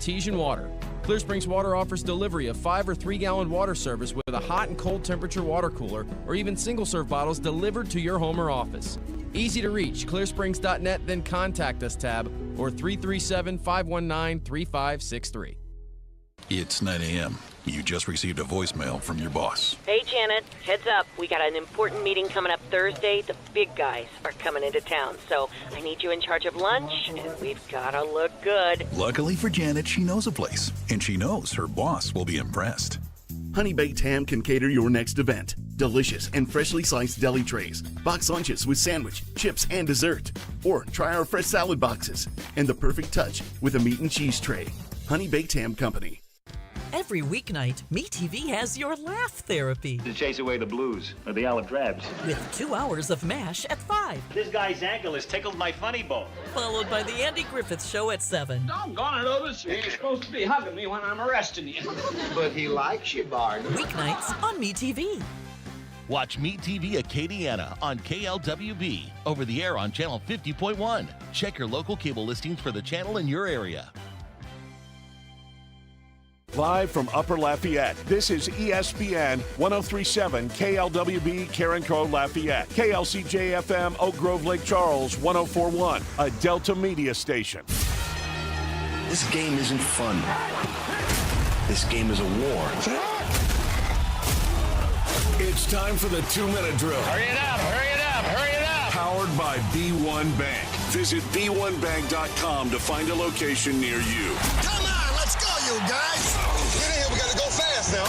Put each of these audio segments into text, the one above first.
artesian water. Clear Springs Water offers delivery of 5 or 3-gallon water service with a hot and cold temperature water cooler or even single-serve bottles delivered to your home or office. Easy to reach, clearsprings.net, then contact us tab or 337-519-3563. It's 9 a.m. You just received a voicemail from your boss. Hey, Janet. Heads up. We got an important meeting coming up Thursday. The big guys are coming into town, so I need you in charge of lunch, and we've got to look good. Luckily for Janet, she knows a place, and she knows her boss will be impressed. Honey Baked Ham can cater your next event. Delicious and freshly sliced deli trays, box lunches with sandwich, chips, and dessert. Or try our fresh salad boxes and the perfect touch with a meat and cheese tray. Honey Baked Ham Company. Every weeknight, MeTV has your laugh therapy. To chase away the blues or the olive drabs. With 2 hours of MASH at 5. This guy's ankle has tickled my funny bone. Followed by the Andy Griffith Show at 7. Doggone it, Otis. You're supposed to be hugging me when I'm arresting you. But he likes you, Bart. Weeknights on MeTV. Watch MeTV Acadiana on KLWB, over the air on Channel 50.1. Check your local cable listings for the channel in your area. Live from Upper Lafayette, this is ESPN 1037 KLWB Karen Crow Lafayette, KLCJ-FM Oak Grove Lake Charles 1041, a Delta Media station. This game isn't fun. This game is a war. It's time for the 2-minute drill. Hurry it up, hurry it up, hurry it up. Powered by B1 Bank. Visit b1bank.com to find a location near you. Come on, let's go, you guys. Get in here, we gotta go fast now.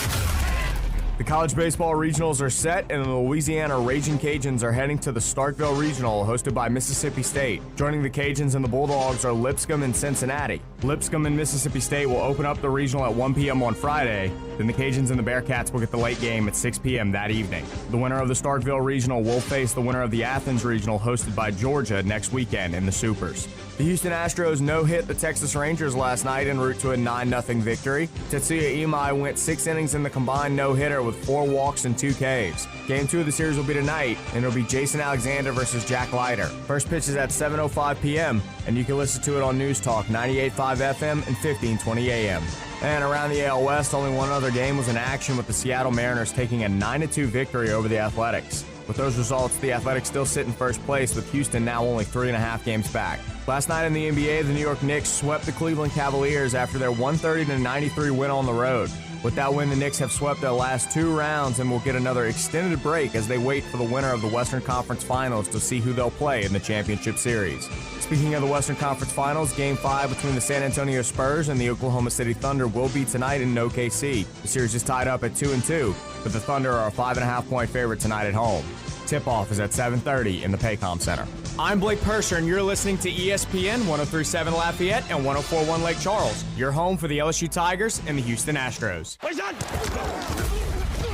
The college baseball regionals are set, and the Louisiana Raging Cajuns are heading to the Starkville Regional, hosted by Mississippi State. Joining the Cajuns and the Bulldogs are Lipscomb and Cincinnati. Lipscomb and Mississippi State will open up the regional at 1 p.m. on Friday. Then the Cajuns and the Bearcats will get the late game at 6 p.m. that evening. The winner of the Starkville Regional will face the winner of the Athens Regional, hosted by Georgia, next weekend in the Supers. The Houston Astros no-hit the Texas Rangers last night en route to a 9-0 victory. Tetsuya Imai went 6 innings in the combined no-hitter with 4 walks and 2 Ks. Game 2 of the series will be tonight, and it'll be Jason Alexander versus Jack Leiter. First pitch is at 7:05 p.m., and you can listen to it on News Talk 98.5 FM and 1520 AM. And around the AL West, only one other game was in action, with the Seattle Mariners taking a 9-2 victory over the Athletics. With those results, the Athletics still sit in first place, with Houston now only 3.5 games back. Last night in the NBA, the New York Knicks swept the Cleveland Cavaliers after their 130-93 win on the road. With that win, the Knicks have swept their last 2 rounds and will get another extended break as they wait for the winner of the Western Conference Finals to see who they'll play in the championship series. Speaking of the Western Conference Finals, Game 5 between the San Antonio Spurs and the Oklahoma City Thunder will be tonight in OKC. The series is tied up at 2-2, but the Thunder are a 5.5-point favorite tonight at home. Tip-off is at 7:30 in the Paycom Center. I'm Blake Persher, and you're listening to ESPN 1037 Lafayette and 1041 Lake Charles, your home for the LSU Tigers and the Houston Astros.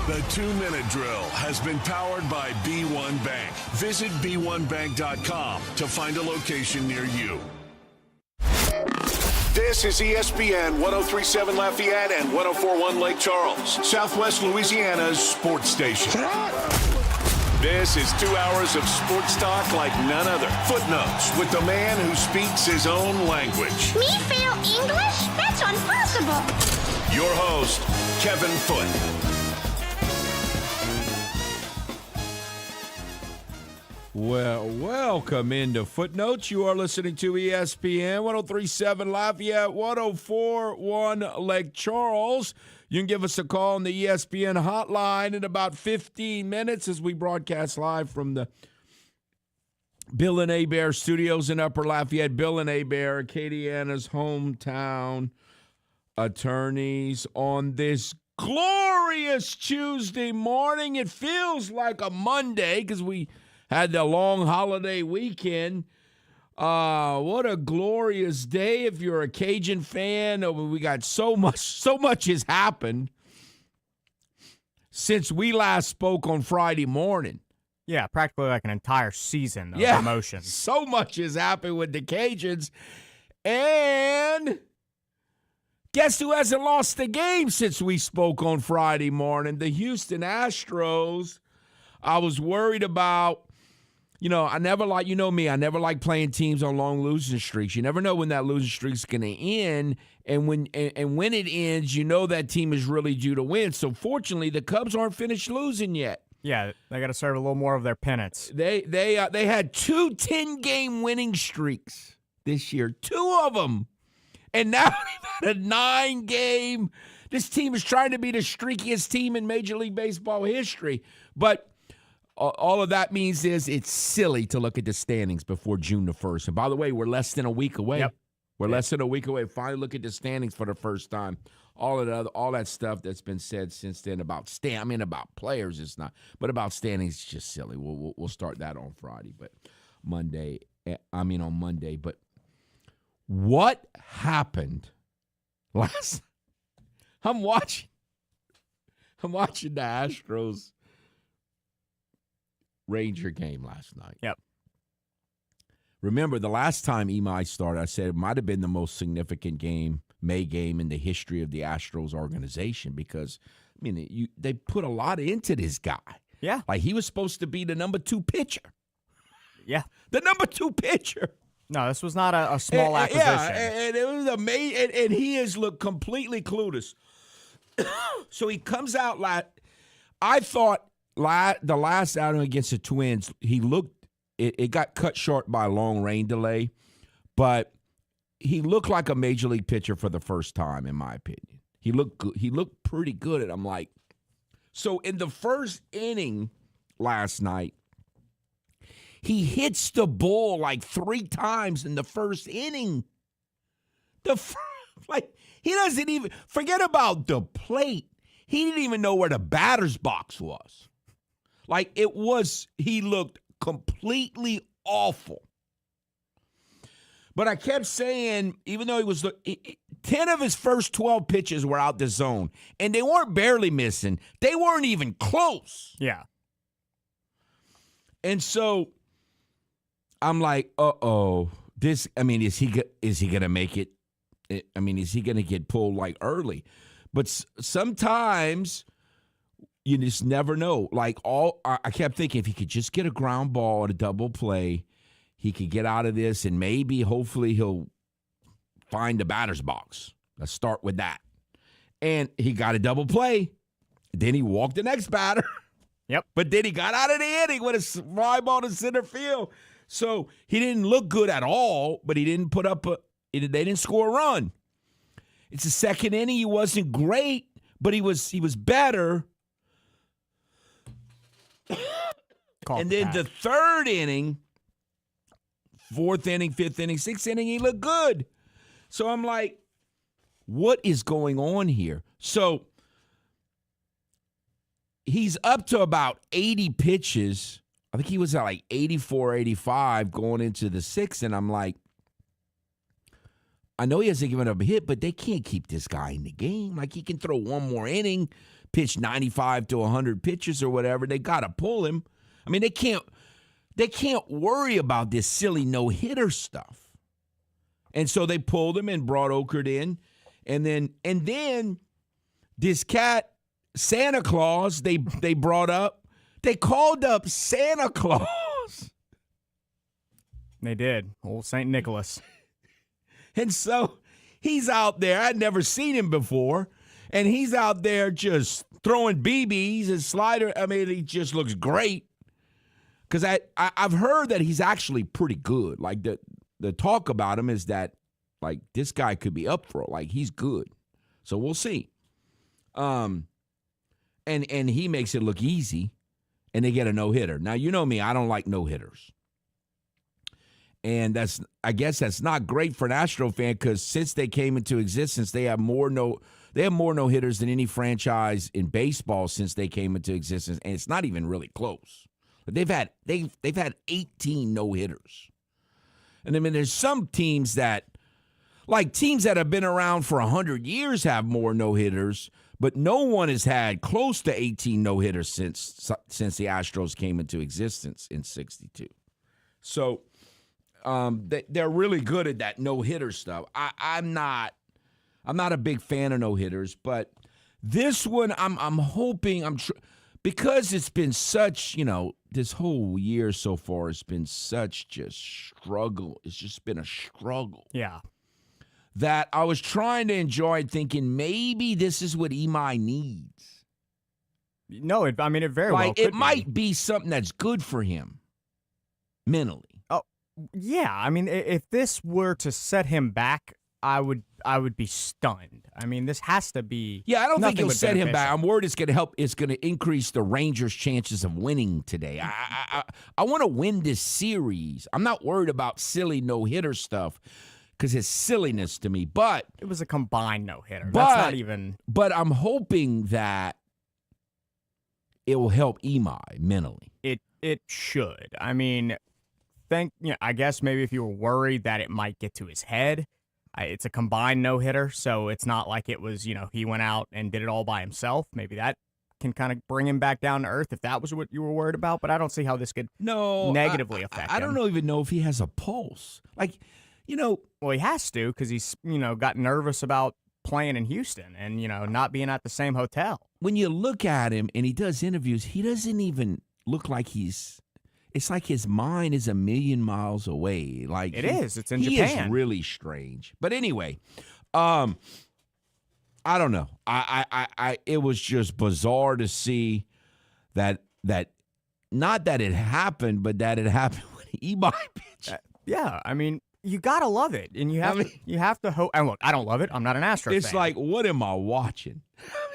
The 2-minute drill has been powered by B1 Bank. Visit b1bank.com to find a location near you. This is ESPN 1037 Lafayette and 1041 Lake Charles, Southwest Louisiana's sports station. This is 2 hours of sports talk like none other. Footnotes with the man who speaks his own language. Me fail English? That's impossible. Your host, Kevin Foote. Well, welcome into Footnotes. You are listening to ESPN 1037 Lafayette, 1041 Lake Charles. You can give us a call on the ESPN hotline in about 15 minutes as we broadcast live from the Bill and Hebert studios in Upper Lafayette. Bill and Hebert, Acadiana's hometown attorneys, on this glorious Tuesday morning. It feels like a Monday because we had the long holiday weekend. What a glorious day if you're a Cajun fan. We got so much has happened since we last spoke on Friday morning. Yeah, practically like an entire season of emotion. So much has happened with the Cajuns. And guess who hasn't lost a game since we spoke on Friday morning? The Houston Astros. I was worried about I never like, me, I never like playing teams on long losing streaks. You never know when that losing streak's going to end, and when it ends, that team is really due to win. So fortunately, the Cubs aren't finished losing yet. Yeah, they got to serve a little more of their penance. They had 2 10-game winning streaks this year, 2 of them, and now they've had a 9-game. This team is trying to be the streakiest team in Major League Baseball history, but all of that means is it's silly to look at the standings before June the 1st. And by the way, we're less than a week away. Yep. We're less than a week away. Finally look at the standings for the first time. All that stuff that's been said since then about about players, it's not. But about standings, it's just silly. We'll start that on Friday, but on Monday. But what happened last? I'm watching the Astros Ranger game last night. Yep. Remember, the last time Imai started, I said it might have been the most significant May game in the history of the Astros organization because, they put a lot into this guy. Yeah. Like, he was supposed to be the number 2 pitcher. Yeah. The number 2 pitcher. No, this was not a small acquisition. Yeah, and it was amazing, and he has looked completely clueless. So he comes out I thought the last outing against the Twins, he looked, it got cut short by a long rain delay, but he looked like a major league pitcher for the first time, in my opinion. He looked good. He looked pretty good, and I'm like, so in the first inning last night, he hits the ball like 3 times in the first inning. He doesn't even, forget about the plate. He didn't even know where the batter's box was. He looked completely awful. But I kept saying, even though he was 10 of his first 12 pitches were out the zone, and they weren't barely missing. They weren't even close. Yeah. And so I'm like, uh-oh. Is he going to make it? Is he going to get pulled early? But sometimes you just never know. I kept thinking if he could just get a ground ball at a double play, he could get out of this, and hopefully he'll find the batter's box. Let's start with that. And he got a double play. Then he walked the next batter. Yep. But then he got out of the inning with a fly ball to center field. So he didn't look good at all, but he didn't put up they didn't score a run. It's the second inning. He wasn't great, but he was better. And then the third inning, 4th inning, 5th inning, 6th inning, he looked good. So I'm like, what is going on here? So he's up to about 80 pitches. I think he was at 84, 85 going into the 6th, and I'm like, I know he hasn't given up a hit, but they can't keep this guy in the game. He can throw one more inning, pitch 95 to 100 pitches or whatever. They got to pull him. They can't worry about this silly no-hitter stuff. And so they pulled him and brought Okert in. And then this cat, Santa Claus, they brought up. They called up Santa Claus. They did. Old St. Nicholas. And so he's out there. I'd never seen him before. And he's out there just throwing BBs and slider. He just looks great. Because I've heard that he's actually pretty good. The talk about him is that, this guy could be up for it. He's good. So we'll see. And he makes it look easy. And they get a no-hitter. Now, you know me. I don't like no-hitters. And I guess that's not great for an Astro fan because since they came into existence, they have more no-hitters than any franchise in baseball since they came into existence, and it's not even really close. They've had 18 no-hitters. And there's some teams that have been around for 100 years have more no-hitters, but no one has had close to 18 no-hitters since the Astros came into existence in '62. So they're really good at that no-hitter stuff. I'm not a big fan of no-hitters, but this one I'm hoping because it's been such, this whole year so far has been such just struggle. It's just been a struggle. Yeah. That I was trying to enjoy it, thinking maybe this is what Imai needs. No, it very well could it might be something that's good for him mentally. Oh, yeah. I mean, if this were to set him back, I would be stunned. I mean, this has to be. Yeah, I don't think it'll set him back. beneficial. I'm worried it's going to help. It's going to increase the Rangers' chances of winning today. I want to win this series. I'm not worried about silly no-hitter stuff because it's silliness to me. But it was a combined no-hitter. That's not even. But I'm hoping that it will help Imai mentally. It should. I mean, I guess maybe if you were worried that it might get to his head. It's a combined no-hitter, so it's not like it was, he went out and did it all by himself. Maybe that can kind of bring him back down to earth if that was what you were worried about, but I don't see how this could negatively affect him. I don't even know if he has a pulse. Well, he has to because he's, got nervous about playing in Houston and, not being at the same hotel. When you look at him and he does interviews, he doesn't even look like it's like his mind is a million miles away. Like it is. It's in Japan. He is really strange. But anyway, I don't know. It was just bizarre to see that not that it happened, but that it happened when Imai pitched. Yeah, I mean, you gotta love it, and you have to hope. And look, I don't love it. I'm not an Astros fan. It's like, what am I watching?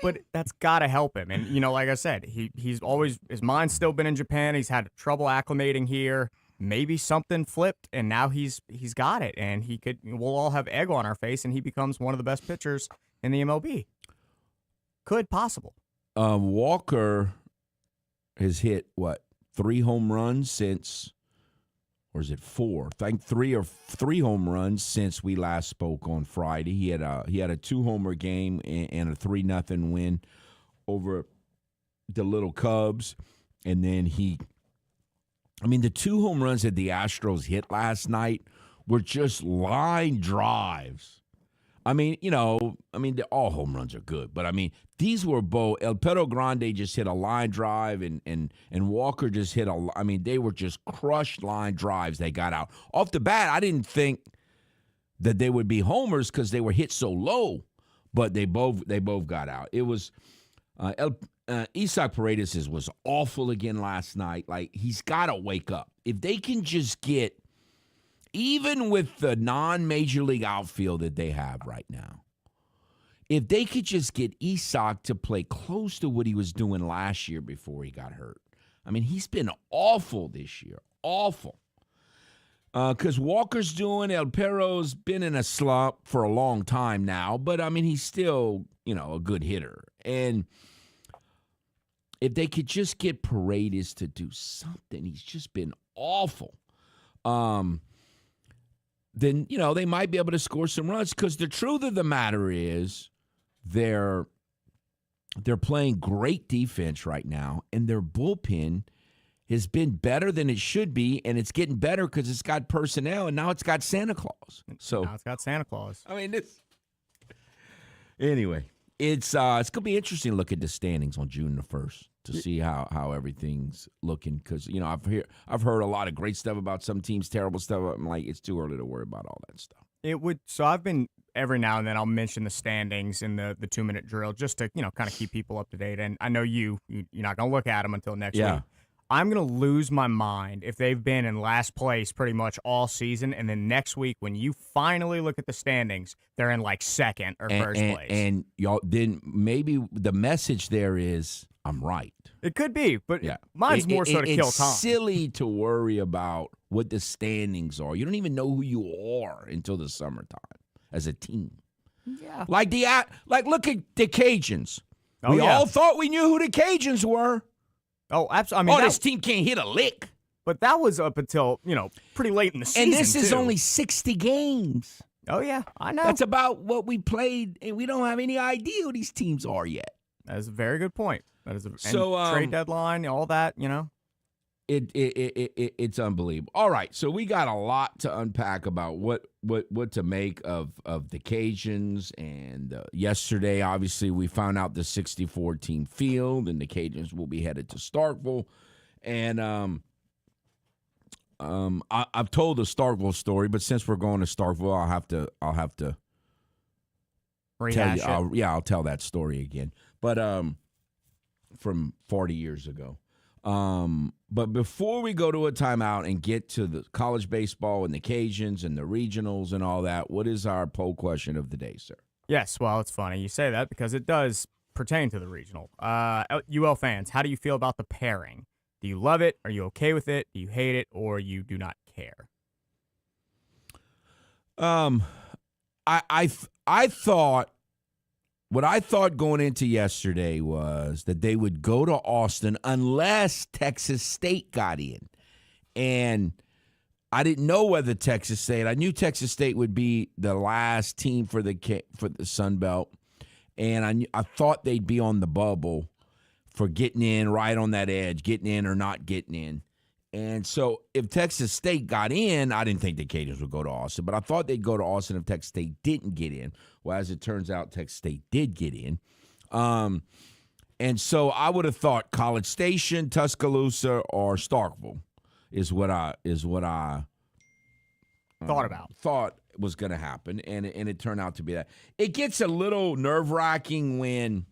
But that's got to help him. And, like I said, he's always – his mind's still been in Japan. He's had trouble acclimating here. Maybe something flipped, and now he's got it. And we'll all have egg on our face, and he becomes one of the best pitchers in the MLB. Possible. Walker has hit, 3 home runs since – or is it 4? I think 3 home runs since we last spoke on Friday. He had a 2-homer game and a 3-0 win over the Little Cubs. And then the 2 home runs that the Astros hit last night were just line drives. All home runs are good, but these were both. El Perro Grande just hit a line drive, and Walker just hit they were just crushed line drives. They got out off the bat. I didn't think that they would be homers because they were hit so low, but they both got out. It was Isaac Paredes was awful again last night. Like he's got to wake up. If they can just get. Even with the non-major league outfield that they have right now, if they could just get Isak to play close to what he was doing last year before he got hurt. He's been awful this year. Awful. Because Walker's doing, El Perro's been in a slump for a long time now, but, he's still, a good hitter. And if they could just get Paredes to do something, he's just been awful. Then, they might be able to score some runs because the truth of the matter is they're playing great defense right now, and their bullpen has been better than it should be, and it's getting better because it's got personnel, and now it's got Santa Claus. So now it's got Santa Claus. Anyway, it's going to be interesting to look at the standings on June the 1st. To see how everything's looking, because I've heard a lot of great stuff about some teams, terrible stuff. I'm like, it's too early to worry about all that stuff. So I've been every now and then I'll mention the standings in the 2-minute drill just to kind of keep people up to date. And I know you're not gonna look at them until next week. I'm going to lose my mind if they've been in last place pretty much all season, and then next week when you finally look at the standings, they're in like second or first place. And y'all, then maybe the message there is I'm right. It could be, but mine's more so to kill time. It's silly to worry about what the standings are. You don't even know who you are until the summertime as a team. Yeah. Like look at the Cajuns. We all thought we knew who the Cajuns were. Oh, absolutely. This team can't hit a lick. But that was up until, pretty late in the season, and this is only 60 games. Oh, yeah, I know. That's about what we played, and we don't have any idea who these teams are yet. That is a very good point. That is trade deadline, all that, It's unbelievable. All right, so we got a lot to unpack about what to make of the Cajuns. And yesterday, obviously, we found out the 64-team field, and the Cajuns will be headed to Starkville. And I've told the Starkville story, but since we're going to Starkville, I'll have to rehash tell you. I'll tell that story again. But from 40 years ago. But before we go to a timeout and get to the college baseball and the Cajuns and the regionals and all that, what is our poll question of the day, sir? Yes, well, it's funny you say that because it does pertain to the regional. UL fans, how do you feel about the pairing? Do you love it? Are you okay with it? Do you hate it? Or you do not care? I thought what I thought going into yesterday was that they would go to Austin unless Texas State got in. And I didn't know whether Texas State. I knew Texas State would be the last team for the Sun Belt, and I thought they'd be on the bubble for getting in right on that edge, getting in or not getting in. And so if Texas State got in, I didn't think the Cajuns would go to Austin, but I thought they'd go to Austin if Texas State didn't get in. Well, as it turns out, Texas State did get in. And so I would have thought College Station, Tuscaloosa, or Starkville is what I thought was going to happen, and it turned out to be that. It gets a little nerve-wracking when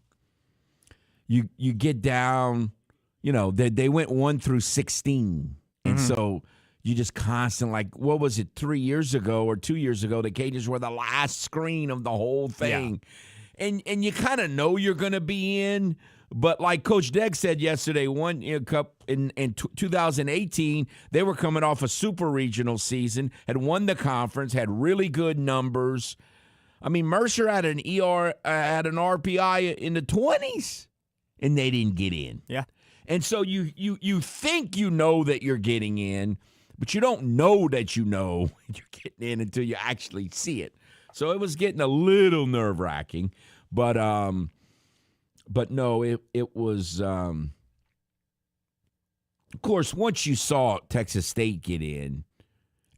you get down. You know, they went 1 through 16. And so you just constant, like, what was it, 3 years ago or 2 years ago, the Cajuns were the last screen of the whole thing. Yeah. And you kind of know you're going to be in. But like Coach Degg said yesterday, in 2018, they were coming off a super regional season, had won the conference, had really good numbers. I mean, Mercer had an RPI in the 20s, and they didn't get in. Yeah. And so you think you know that you're getting in, but you don't know that you know you're getting in until you actually see it. So it was getting a little nerve-wracking, but no, it was. Of course, once you saw Texas State get in,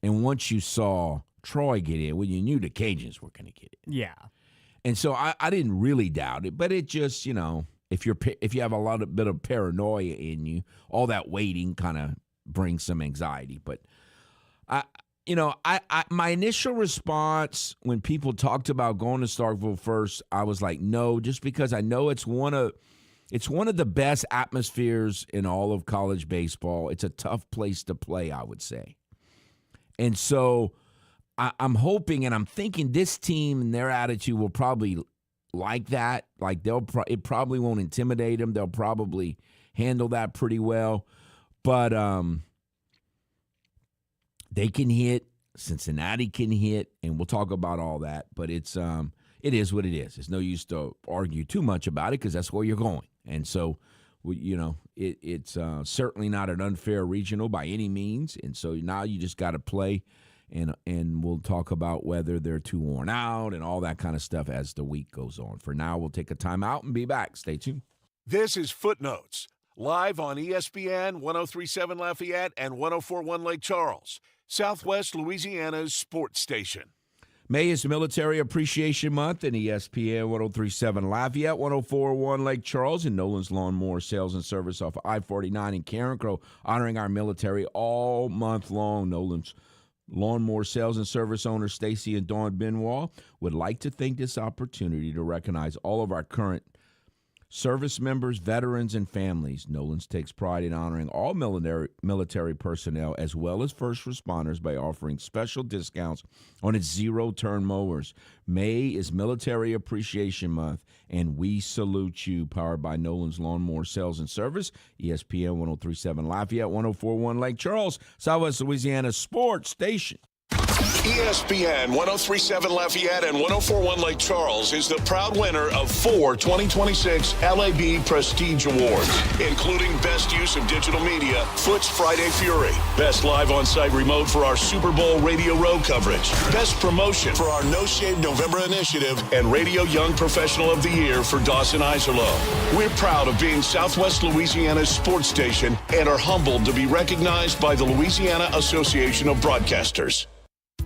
and once you saw Troy get in, well, you knew the Cajuns were going to get in. Yeah, and so I didn't really doubt it, but it just, you know. If you have a bit of paranoia in you, all that waiting kind of brings some anxiety. But my initial response when people talked about going to Starkville first, I was like, no, just because I know it's one of the best atmospheres in all of college baseball. It's a tough place to play, I would say, and so I'm hoping and I'm thinking this team and their attitude will probably like that. Like it probably won't intimidate them. They'll probably handle that pretty well. But they can hit. Cincinnati can hit, and we'll talk about all that. But it is what it is. It's no use to argue too much about it because that's where you're going. And so, it's certainly not an unfair regional by any means. And so now you just got to play. And we'll talk about whether they're too worn out and all that kind of stuff as the week goes on. For now, we'll take a timeout and be back. Stay tuned. This is Footnotes, live on ESPN 103.7 Lafayette and 104.1 Lake Charles, Southwest Louisiana's sports station. May is Military Appreciation Month, and ESPN 103.7 Lafayette, 104.1 Lake Charles, and Nolan's Lawnmower Sales and Service off I-49 in Carencro, honoring our military all month long. Nolan's Lawnmower Sales and Service owners Stacy and Dawn Benoit would like to take this opportunity to recognize all of our current service members, veterans, and families. Nolan's takes pride in honoring all military personnel as well as first responders by offering special discounts on its zero-turn mowers. May is Military Appreciation Month, and we salute you. Powered by Nolan's Lawnmower Sales and Service, ESPN 103.7 Lafayette, 104.1 Lake Charles, Southwest Louisiana Sports Station. ESPN 1037 Lafayette and 1041 Lake Charles is the proud winner of 4 2026 LAB Prestige Awards, including Best Use of Digital Media, Foot's Friday Fury, Best Live On-Site Remote for our Super Bowl Radio Row coverage, Best Promotion for our No Shave November initiative, and Radio Young Professional of the Year for Dawson Iserloh. We're proud of being Southwest Louisiana's sports station and are humbled to be recognized by the Louisiana Association of Broadcasters.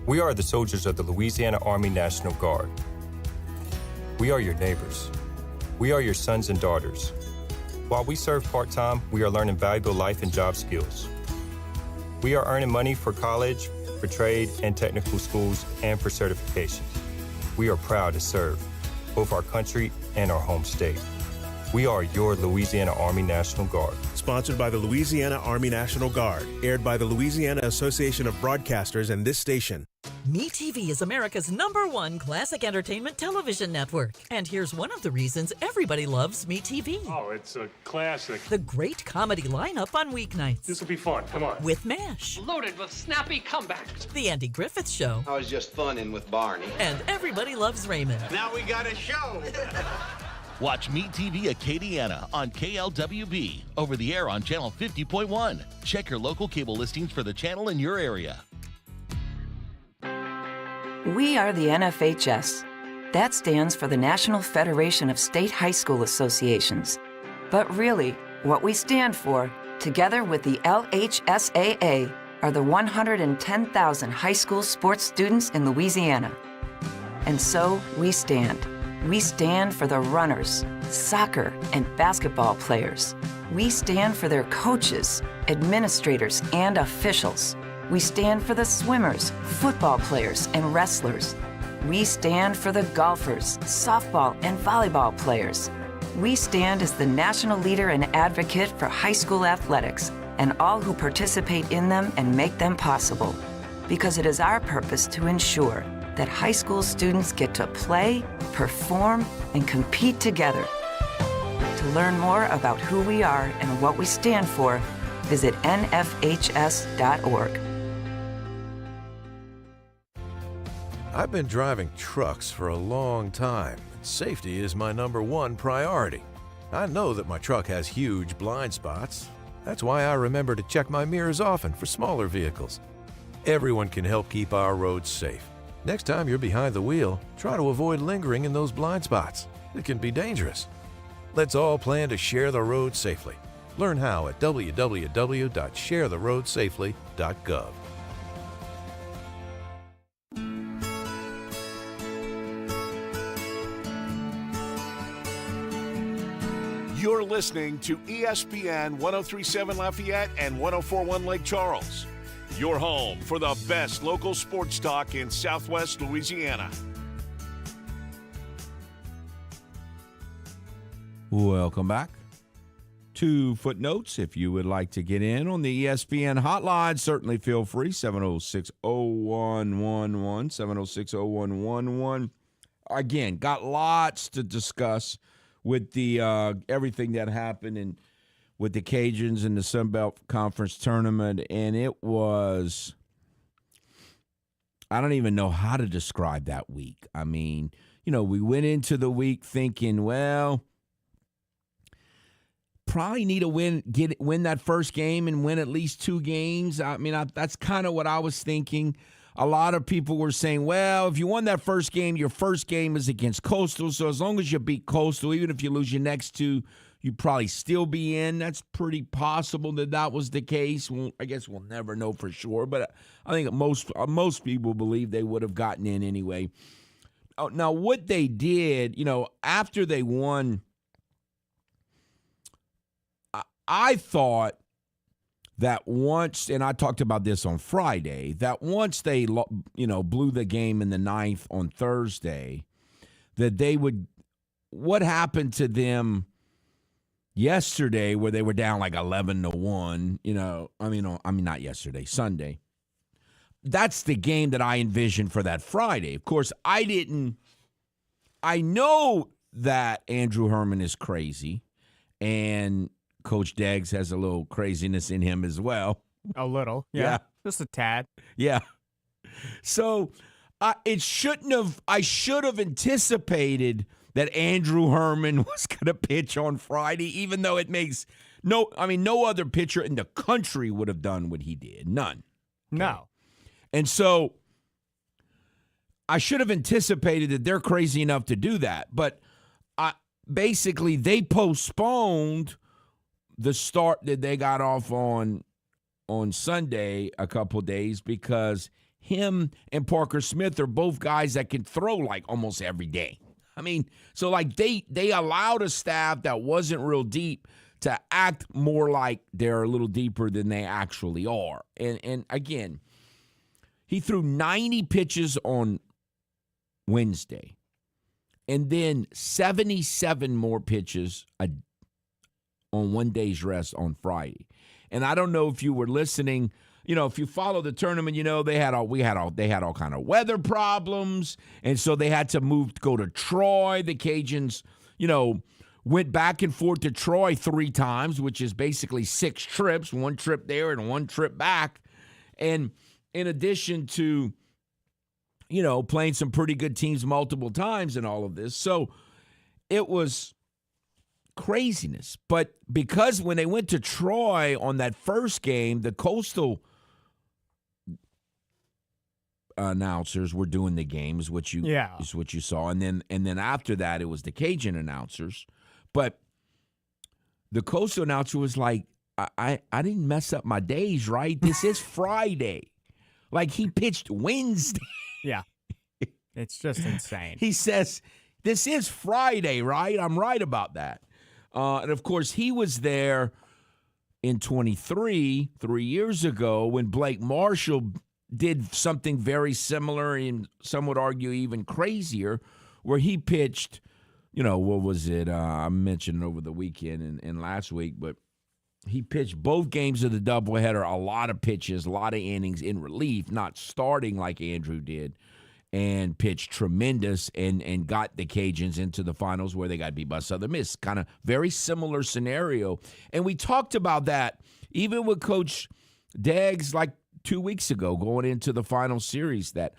We are the soldiers of the Louisiana Army National Guard. We are your neighbors. We are your sons and daughters. While we serve part-time, we are learning valuable life and job skills. We are earning money for college, for trade and technical schools, and for certifications. We are proud to serve both our country and our home state. We are your Louisiana Army National Guard. Sponsored by the Louisiana Army National Guard. Aired by the Louisiana Association of Broadcasters and this station. MeTV is America's #1 classic entertainment television network. And here's one of the reasons everybody loves MeTV. Oh, it's a classic. The great comedy lineup on weeknights. This will be fun. Come on. With MASH. Loaded with snappy comebacks. The Andy Griffith Show. I was just funning with Barney. And Everybody Loves Raymond. Now we got a show. Watch Meet TV Acadiana on KLWB, over the air on channel 50.1. Check your local cable listings for the channel in your area. We are the NFHS. That stands for the National Federation of State High School Associations. But really, what we stand for, together with the LHSAA, are the 110,000 high school sports students in Louisiana. And so we stand. We stand for the runners, soccer, and basketball players. We stand for their coaches, administrators, and officials. We stand for the swimmers, football players, and wrestlers. We stand for the golfers, softball, and volleyball players. We stand as the national leader and advocate for high school athletics and all who participate in them and make them possible. Because it is our purpose to ensure that high school students get to play, perform, and compete together. To learn more about who we are and what we stand for, visit nfhs.org. I've been driving trucks for a long time. Safety is my #1 priority. I know that my truck has huge blind spots. That's why I remember to check my mirrors often for smaller vehicles. Everyone can help keep our roads safe. Next time you're behind the wheel, try to avoid lingering in those blind spots. It can be dangerous. Let's all plan to share the road safely. Learn how at www.sharetheroadsafely.gov. You're listening to ESPN 1037 Lafayette and 1041 Lake Charles. Your home for the best local sports talk in Southwest Louisiana. Welcome back to Footnotes. If you would like to get in on the ESPN hotline, certainly feel free. 706-0111, 706-0111. Again, got lots to discuss with the everything that happened and with the Cajuns in the Sun Belt Conference tournament, and it was, I don't even know how to describe that week. I mean, you know, we went into the week thinking, well, probably need to win that first game and win at least 2 games. I mean, that's kind of what I was thinking. A lot of people were saying, well, if you won that first game, your first game is against Coastal, so as long as you beat Coastal, even if you lose your next 2, you'd probably still be in. That's pretty possible that was the case. Well, I guess we'll never know for sure, but I think most people believe they would have gotten in anyway. Now, what they did, you know, after they won, I thought that once, and I talked about this on Friday, that once they, blew the game in the 9th on Thursday, that they would, what happened to them yesterday where they were down like 11-1, not yesterday, Sunday. That's the game that I envisioned for that Friday. Of course, I know that Andrew Herman is crazy, and Coach Deggs has a little craziness in him as well. A little, yeah. Just a tad. Yeah. So it shouldn't have. I should have anticipated that Andrew Herman was going to pitch on Friday, even though it makes no other pitcher in the country would have done what he did. None. Okay? No. And so I should have anticipated that they're crazy enough to do that. But basically, they postponed the start that they got off on Sunday a couple days because him and Parker Smith are both guys that can throw like almost every day. I mean, so like they allowed a staff that wasn't real deep to act more like they're a little deeper than they actually are. And again, he threw 90 pitches on Wednesday and then 77 more pitches on one day's rest on Friday. And I don't know if you were listening, if you follow the tournament, they had all kind of weather problems, and so they had to go to Troy. The Cajuns, went back and forth to Troy 3 times, which is basically 6 trips, 1 trip there and 1 trip back. And in addition to, playing some pretty good teams multiple times and all of this. So it was craziness. But because when they went to Troy on that first game, the Coastal announcers were doing the games, which is what you saw, and then after that it was the Cajun announcers. But the Coastal announcer was like, I didn't mess up my days, right? This is Friday. Like, he pitched Wednesday. Yeah. It's just insane. He says, this is Friday, right? I'm right about that. And, of course, he was there in 23, 3 years ago, when Blake Marshall did something very similar and some would argue even crazier, where he pitched, what was it? I mentioned it over the weekend and last week, but he pitched both games of the doubleheader, a lot of pitches, a lot of innings in relief, not starting like Andrew did, and pitched tremendous and got the Cajuns into the finals where they got beat by Southern Miss. Kind of very similar scenario. And we talked about that even with Coach Deggs like 2 weeks ago going into the final series, that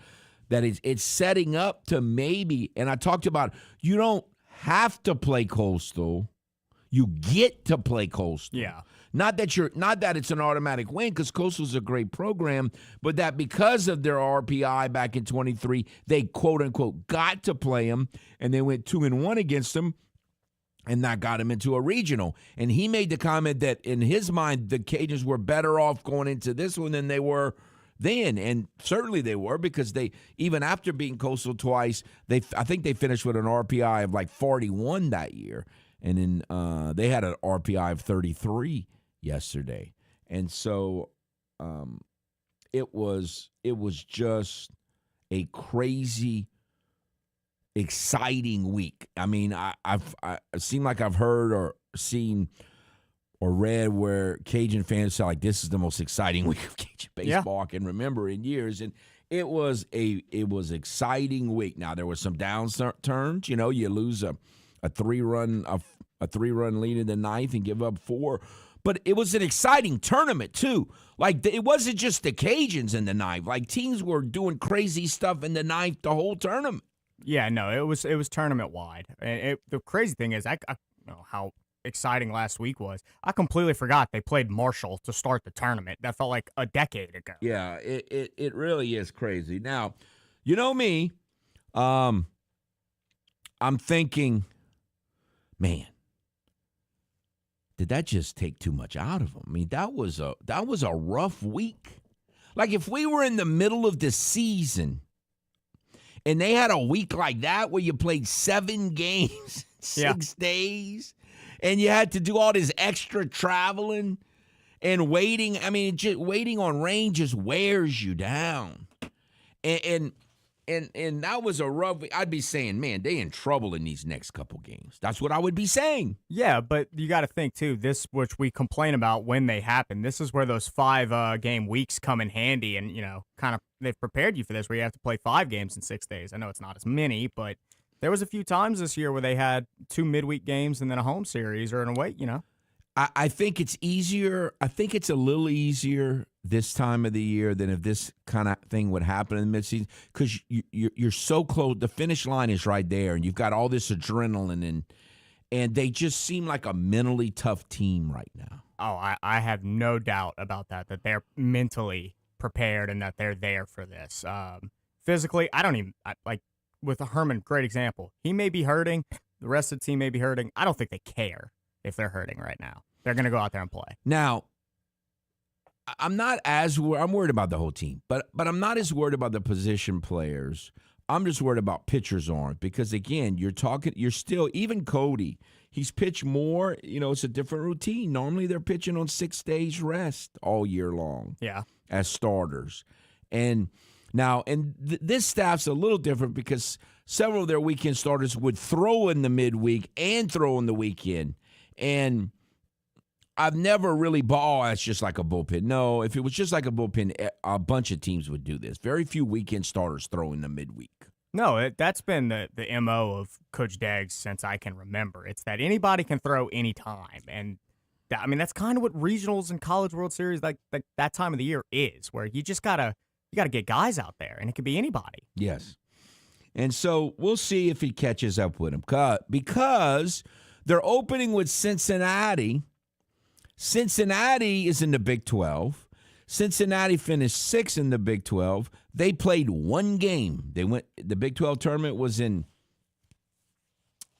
it's setting up to maybe, and I talked about, you don't have to play Coastal. You get to play Coastal. Yeah. Not that it's an automatic win, because Coastal's a great program, but that because of their RPI back in 23, they quote unquote got to play them, and they went 2-1 against them, and that got him into a regional. And he made the comment that in his mind, the Cajuns were better off going into this one than they were then. And certainly they were, because they, even after beating Coastal twice, I think they finished with an RPI of like 41 that year. And then they had an RPI of 33 yesterday. And so it was just a crazy, exciting week. I mean, I seem like I've heard or seen or read where Cajun fans say, like, this is the most exciting week of Cajun baseball I can remember in years. And it was exciting week. Now, there were some downturns. You lose a 3-run lead in the ninth and give up 4. But it was an exciting tournament, too. Like, it wasn't just the Cajuns in the ninth. Like, teams were doing crazy stuff in the ninth the whole tournament. Yeah, no, it was tournament wide. And the crazy thing is, I know how exciting last week was. I completely forgot they played Marshall to start the tournament. That felt like a decade ago. Yeah, it really is crazy. Now, you know me, I'm thinking, man, did that just take too much out of them? I mean, that was a rough week. Like, if we were in the middle of the season and they had a week like that where you played 7 games, 6 days, and you had to do all this extra traveling and waiting. I mean, just waiting on rain just wears you down. And that was a rough. I'd be saying, man, they in trouble in these next couple games. That's what I would be saying. Yeah, but you got to think too. This, which we complain about when they happen, this is where those 5 game weeks come in handy, and kind of they've prepared you for this, where you have to play 5 games in 6 days. I know it's not as many, but there was a few times this year where they had 2 midweek games and then a home series or an away. I think it's easier. I think it's a little easier this time of the year than if this kind of thing would happen in the midseason, because you're so close. The finish line is right there, and you've got all this adrenaline, and they just seem like a mentally tough team right now. Oh, I have no doubt about that they're mentally prepared and that they're there for this. Physically, like with Herman, great example. He may be hurting. The rest of the team may be hurting. I don't think they care if they're hurting right now. They're going to go out there and play. Now, I'm worried about the whole team, but I'm not as worried about the position players. I'm just worried about pitchers aren't, because again, you're still, even Cody, he's pitched more, it's a different routine. Normally they're pitching on 6 days rest all year long. Yeah. As starters. And now, this staff's a little different because several of their weekend starters would throw in the midweek and throw in the weekend. And I've never really bought, it's just like a bullpen. No, if it was just like a bullpen, a bunch of teams would do this. Very few weekend starters throw in the midweek. No, that's been the MO of Coach Deggs since I can remember. It's that anybody can throw anytime. And, that's kind of what regionals and College World Series, like that time of the year is, where you just got to get guys out there, and it could be anybody. Yes. And so we'll see if he catches up with him. Because they're opening with Cincinnati. Cincinnati is in the Big 12. Cincinnati finished 6th in the Big 12. They played one game. The Big 12 tournament was in,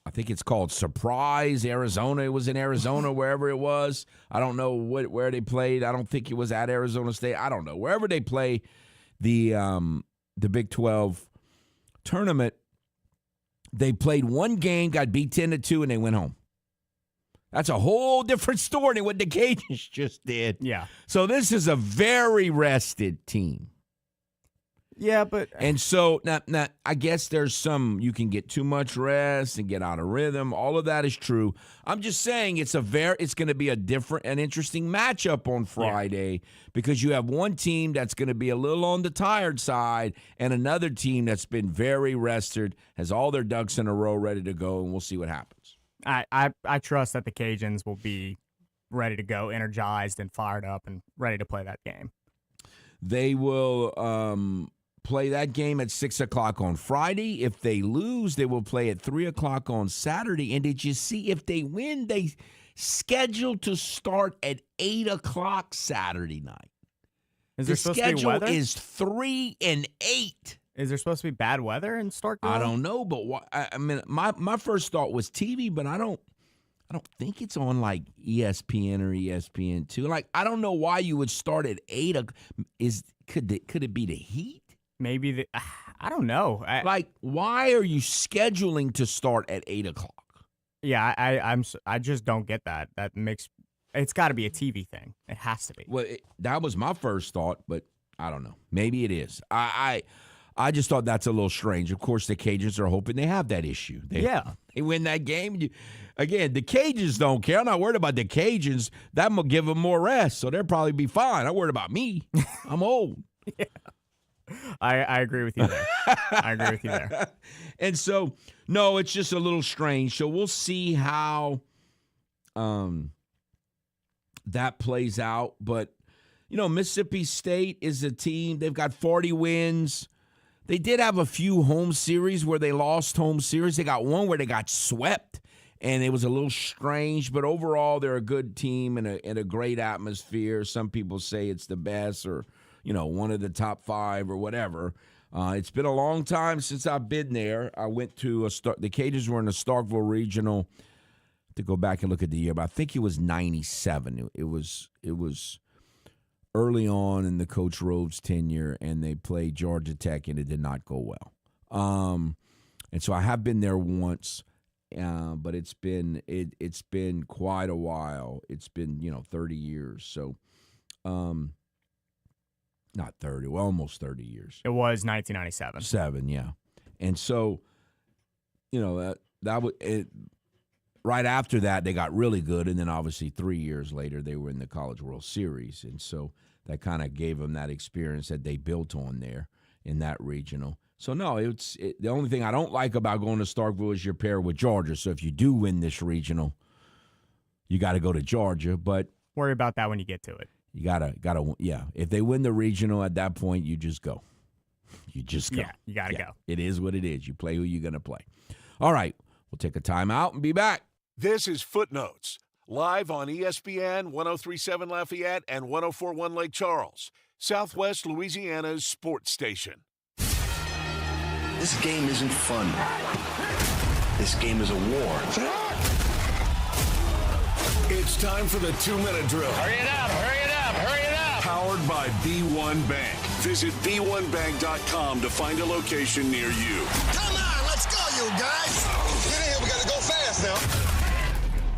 I think it's called Surprise, Arizona. It was in Arizona, wherever it was. I don't know where they played. I don't think it was at Arizona State. I don't know. Wherever they play the Big 12 tournament, they played one game, got beat 10-2, and they went home. That's a whole different story than what the Cajuns just did. Yeah. So this is a very rested team. Yeah, but and so now I guess there's some, you can get too much rest and get out of rhythm. All of that is true. I'm just saying it's going to be an interesting matchup on Friday because you have one team that's going to be a little on the tired side and another team that's been very rested, has all their ducks in a row ready to go, and we'll see what happens. I trust that the Cajuns will be ready to go, energized and fired up and ready to play that game. They will play that game at 6 o'clock on Friday. If they lose, they will play at 3 o'clock on Saturday. And did you see, if they win, they scheduled to start at 8 o'clock Saturday night. Is there supposed to be weather? The schedule is 3 and 8. Is there supposed to be bad weather in Starkville? I don't know, but my first thought was TV, but I don't think it's on like ESPN or ESPN2. Like, I don't know why you would start at 8. Could it be the heat? Maybe I don't know. Why are you scheduling to start at 8 o'clock? Yeah, I just don't get that. It's got to be a TV thing. It has to be. Well, that was my first thought, but I don't know. Maybe it is. I just thought that's a little strange. Of course, the Cajuns are hoping they have that issue. They win that game. Again, the Cajuns don't care. I'm not worried about the Cajuns. That will give them more rest, so they'll probably be fine. I'm worried about me. I'm old. Yeah. I agree with you there. And so, no, it's just a little strange. So we'll see how that plays out. But, Mississippi State is a team. They've got 40 wins. They did have a few home series where they lost home series. They got one where they got swept, and it was a little strange. But overall, they're a good team and a great atmosphere. Some people say it's the best or, one of the top 5 or whatever. It's been a long time since I've been there. I went to the Cajuns were in the Starkville Regional. To go back and look at the year, but I think it was 97. It was early on in the Coach Rhodes tenure, and they played Georgia Tech, and it did not go well. And so I have been there once, but it's been quite a while. It's been 30 years. So, not 30, well, almost 30 years. It was 1997. 7, yeah. And so, that would right after that, they got really good, and then obviously 3 years later, they were in the College World Series, and so that kind of gave them that experience that they built on there in that regional. So, no, the only thing I don't like about going to Starkville is you're paired with Georgia. So if you do win this regional, you got to go to Georgia. But worry about that when you get to it. You gotta, yeah. If they win the regional at that point, you just go. You just go. Yeah, you gotta go. It is what it is. You play who you're gonna play. All right, we'll take a timeout and be back. This is Footnotes, live on ESPN 103.7 Lafayette and 104.1 Lake Charles, Southwest Louisiana's sports station. This game isn't fun. This game is a war. It's time for the 2-minute drill. Hurry it up, hurry it up, hurry it up. Powered by B1 Bank. Visit b1bank.com to find a location near you. Come on, let's go, you guys. Get in here, we gotta go fast now.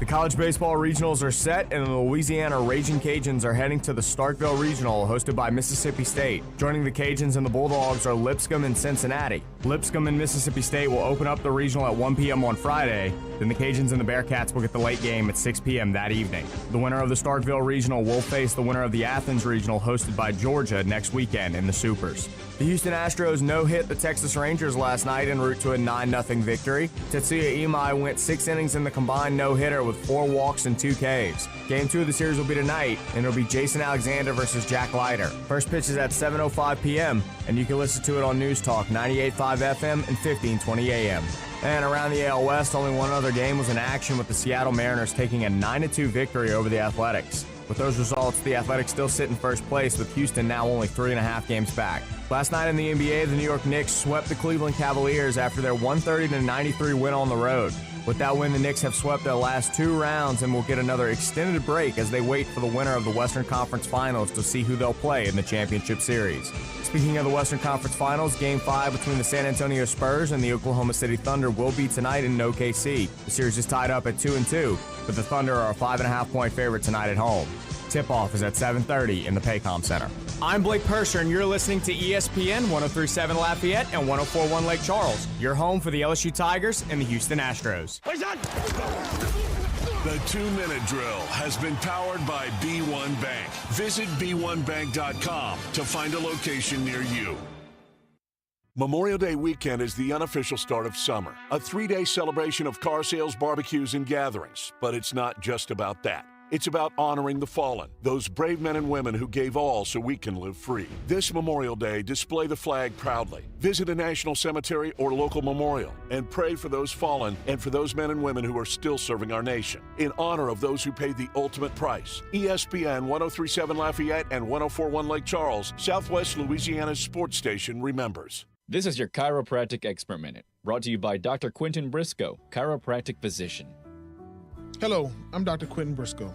The college baseball regionals are set, and the Louisiana Raging Cajuns are heading to the Starkville Regional, hosted by Mississippi State. Joining the Cajuns and the Bulldogs are Lipscomb and Cincinnati. Lipscomb and Mississippi State will open up the regional at 1 p.m. on Friday. Then the Cajuns and the Bearcats will get the late game at 6 p.m. that evening. The winner of the Starkville Regional will face the winner of the Athens Regional, hosted by Georgia, next weekend in the Supers. The Houston Astros no-hit the Texas Rangers last night en route to a 9-0 victory. Tetsuya Imai went 6 innings in the combined no-hitter with 4 walks and 2 Ks. Game 2 of the series will be tonight, and it'll be Jason Alexander versus Jack Leiter. First pitch is at 7:05 p.m., and you can listen to it on News Talk 98.5 FM and 1520 AM. And around the AL West, only one other game was in action, with the Seattle Mariners taking a 9-2 victory over the Athletics. With those results, the Athletics still sit in first place, with Houston now only 3.5 games back. Last night in the NBA, the New York Knicks swept the Cleveland Cavaliers after their 130-93 win on the road. With that win, the Knicks have swept their last 2 rounds and will get another extended break as they wait for the winner of the Western Conference Finals to see who they'll play in the championship series. Speaking of the Western Conference Finals, Game 5 between the San Antonio Spurs and the Oklahoma City Thunder will be tonight in OKC. The series is tied up at 2-2, but the Thunder are a 5.5-point favorite tonight at home. Tip-off is at 7:30 in the Paycom Center. I'm Blake Persher, and you're listening to ESPN 103.7 Lafayette and 104.1 Lake Charles, your home for the LSU Tigers and the Houston Astros. The 2-minute drill has been powered by B1 Bank. Visit b1bank.com to find a location near you. Memorial Day weekend is the unofficial start of summer, a 3-day celebration of car sales, barbecues, and gatherings. But it's not just about that. It's about honoring the fallen, those brave men and women who gave all so we can live free. This Memorial Day, display the flag proudly. Visit a national cemetery or local memorial and pray for those fallen and for those men and women who are still serving our nation. In honor of those who paid the ultimate price. ESPN 103.7 Lafayette and 104.1 Lake Charles, Southwest Louisiana's sports station, remembers. This is your Chiropractic Expert Minute, brought to you by Dr. Quentin Briscoe, chiropractic physician. Hello, I'm Dr. Quentin Briscoe.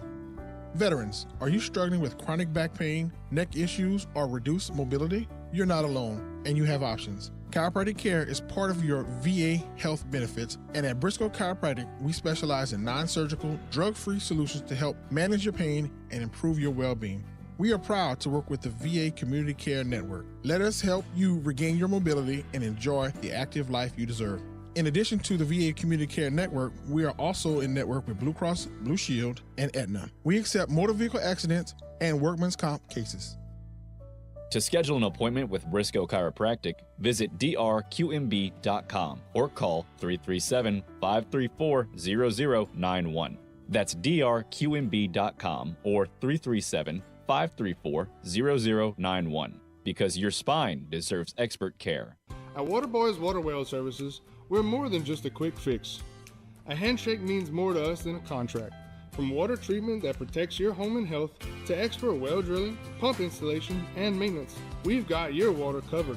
Veterans, are you struggling with chronic back pain, neck issues, or reduced mobility? You're not alone, and you have options. Chiropractic care is part of your VA health benefits, and at Briscoe Chiropractic, we specialize in non-surgical, drug-free solutions to help manage your pain and improve your well-being. We are proud to work with the VA Community Care Network. Let us help you regain your mobility and enjoy the active life you deserve. In addition to the VA Community Care Network, we are also in network with Blue Cross Blue Shield and Aetna. We accept motor vehicle accidents and workman's comp cases. To schedule an appointment with Briscoe Chiropractic, visit drqmb.com or call 337-534-0091. That's drqmb.com or 337-534-0091, because your spine deserves expert care. At Waterboys Water Well Services, we're more than just a quick fix. A handshake means more to us than a contract. From water treatment that protects your home and health to expert well drilling, pump installation, and maintenance, we've got your water covered.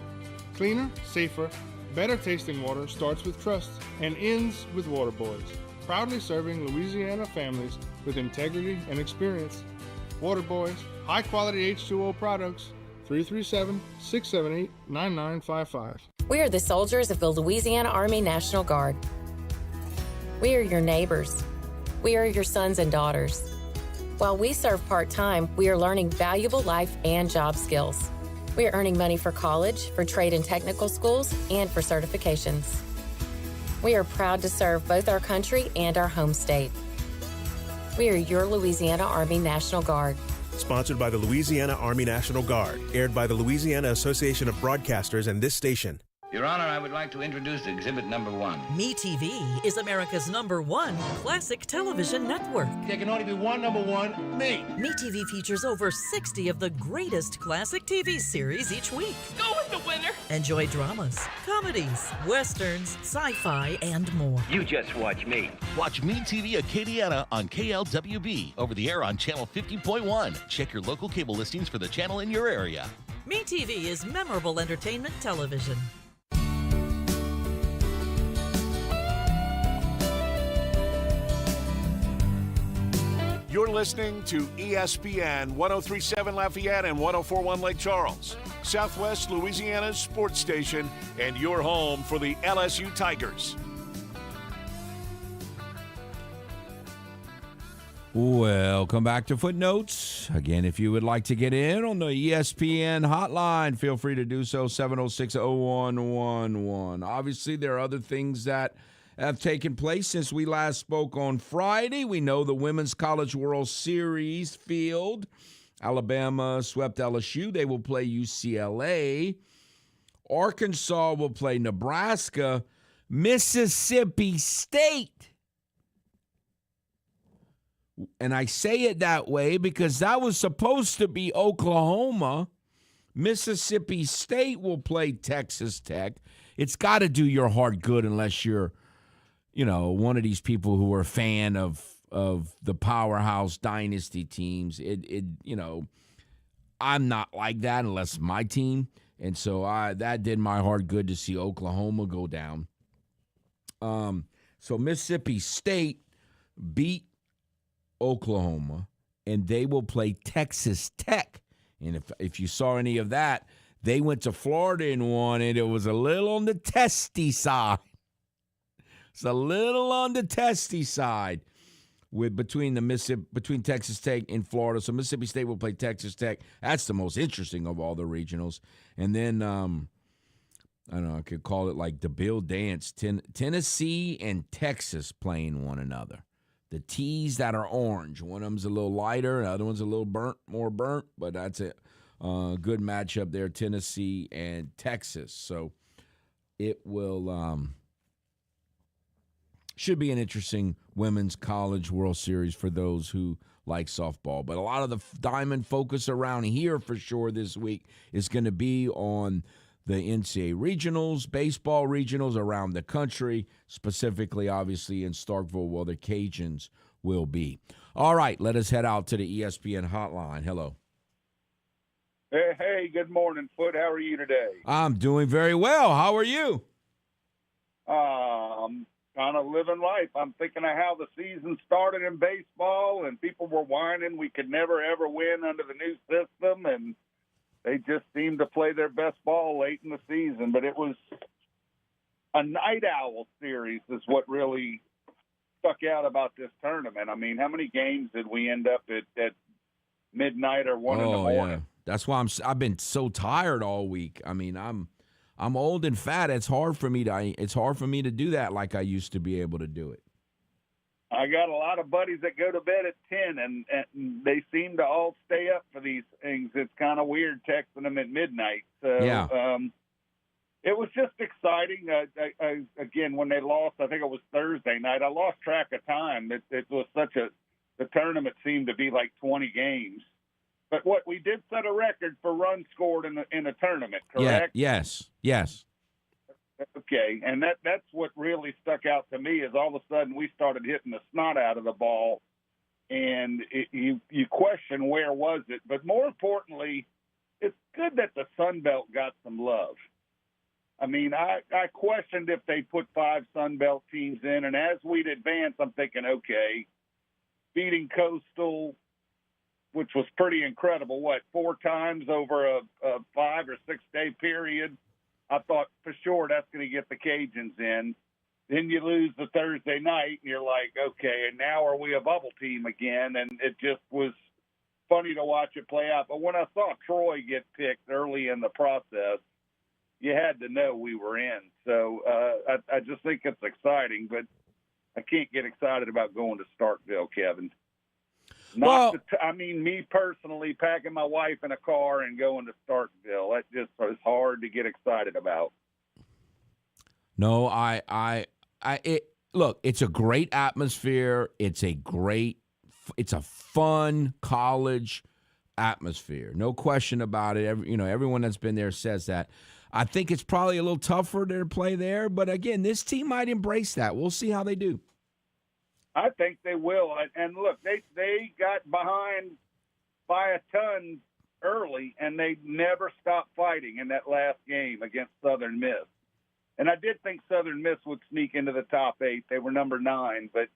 Cleaner, safer, better tasting water starts with trust and ends with Waterboys. Proudly serving Louisiana families with integrity and experience. Waterboys, high quality H2O products, 337-678-9955. We are the soldiers of the Louisiana Army National Guard. We are your neighbors. We are your sons and daughters. While we serve part-time, we are learning valuable life and job skills. We are earning money for college, for trade and technical schools, and for certifications. We are proud to serve both our country and our home state. We are your Louisiana Army National Guard. Sponsored by the Louisiana Army National Guard, aired by the Louisiana Association of Broadcasters and this station. Your Honor, I would like to introduce exhibit number 1. MeTV is America's #1 classic television network. There can only be one number 1, me. MeTV features over 60 of the greatest classic TV series each week. Go with the winner. Enjoy dramas, comedies, westerns, sci-fi, and more. You just watch me. Watch MeTV Acadiana on KLWB over the air on channel 50.1. Check your local cable listings for the channel in your area. MeTV is memorable entertainment television. You're listening to ESPN 1037 Lafayette and 1041 Lake Charles, Southwest Louisiana's sports station, and your home for the LSU Tigers. Welcome back to Footnotes. Again, if you would like to get in on the ESPN hotline, feel free to do so, 706-0111. Obviously, there are other things that have taken place since we last spoke on Friday. We know the Women's College World Series field. Alabama swept LSU. They will play UCLA. Arkansas will play Nebraska. Mississippi State. And I say it that way because that was supposed to be Oklahoma. Mississippi State will play Texas Tech. It's got to do your heart good unless you're, one of these people who are a fan of the powerhouse dynasty teams. I'm not like that unless it's my team. And so that did my heart good to see Oklahoma go down. So Mississippi State beat Oklahoma, and they will play Texas Tech. And if you saw any of that, they went to Florida and won, and it was a little on the testy side. It's a little on the testy side between Texas Tech and Florida. So Mississippi State will play Texas Tech. That's the most interesting of all the regionals. And then I don't know, I could call it like the Bill Dance. Tennessee and Texas playing one another. The tees that are orange. One of them's a little lighter, the other one's a little more burnt, but that's it. Good matchup there, Tennessee and Texas. So it will should be an interesting Women's College World Series for those who like softball. But a lot of the diamond focus around here for sure this week is going to be on the NCAA regionals, baseball regionals around the country, specifically, obviously, in Starkville, where the Cajuns will be. All right, let us head out to the ESPN hotline. Hello. Hey, good morning, Foot. How are you today? I'm doing very well. How are you? Kind of living life. I'm thinking of how the season started in baseball, and people were whining we could never, ever win under the new system, and they just seemed to play their best ball late in the season. But it was a night owl series is what really stuck out about this tournament. I mean, how many games did we end up at midnight or 1 in the morning? Yeah. That's why I've been so tired all week. I mean, I'm old and fat. It's hard for me to do that like I used to be able to do it. I got a lot of buddies that go to bed at 10, and they seem to all stay up for these things. It's kind of weird texting them at midnight. So, yeah. It was just exciting. Again, when they lost, I think it was Thursday night, I lost track of time. It was the tournament seemed to be like 20 games. But we did set a record for runs scored in a tournament, correct? Yeah. Yes. Okay, and that's what really stuck out to me is all of a sudden we started hitting the snot out of the ball, and you question where was it. But more importantly, it's good that the Sun Belt got some love. I mean, I questioned if they put 5 Sun Belt teams in, and as we'd advance, I'm thinking, okay, beating Coastal, which was pretty incredible, 4 times over a 5 or 6 day period. I thought for sure that's going to get the Cajuns in. Then you lose the Thursday night, and you're like, okay, and now are we a bubble team again? And it just was funny to watch it play out. But when I saw Troy get picked early in the process, you had to know we were in. So I just think it's exciting, but I can't get excited about going to Starkville, Kevin. Me personally, packing my wife in a car and going to Starkville, that just is hard to get excited about. No, look, it's a great atmosphere. It's a fun college atmosphere. No question about it. Everyone that's been there says that. I think it's probably a little tougher to play there, but again, this team might embrace that. We'll see how they do. I think they will. And look, they got behind by a ton early, and they never stopped fighting in that last game against Southern Miss. And I did think Southern Miss would sneak into the top 8. They were number 9, but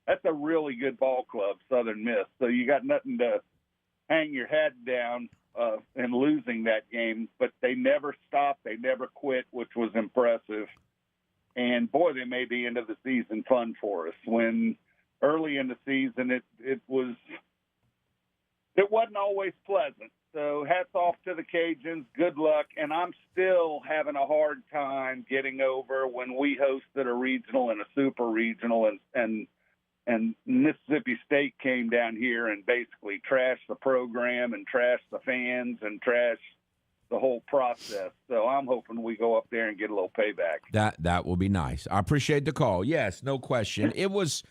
that's a really good ball club, Southern Miss. So you got nothing to hang your head down in losing that game. But they never stopped. They never quit, which was impressive. And, boy, they made the end of the season fun for us. When early in the season it wasn't always pleasant. So hats off to the Cajuns. Good luck. And I'm still having a hard time getting over when we hosted a regional and a super regional and Mississippi State came down here and basically trashed the program and trashed the fans and trashed the whole process. So I'm hoping we go up there and get a little payback. That will be nice. I appreciate the call. Yes, no question. It was,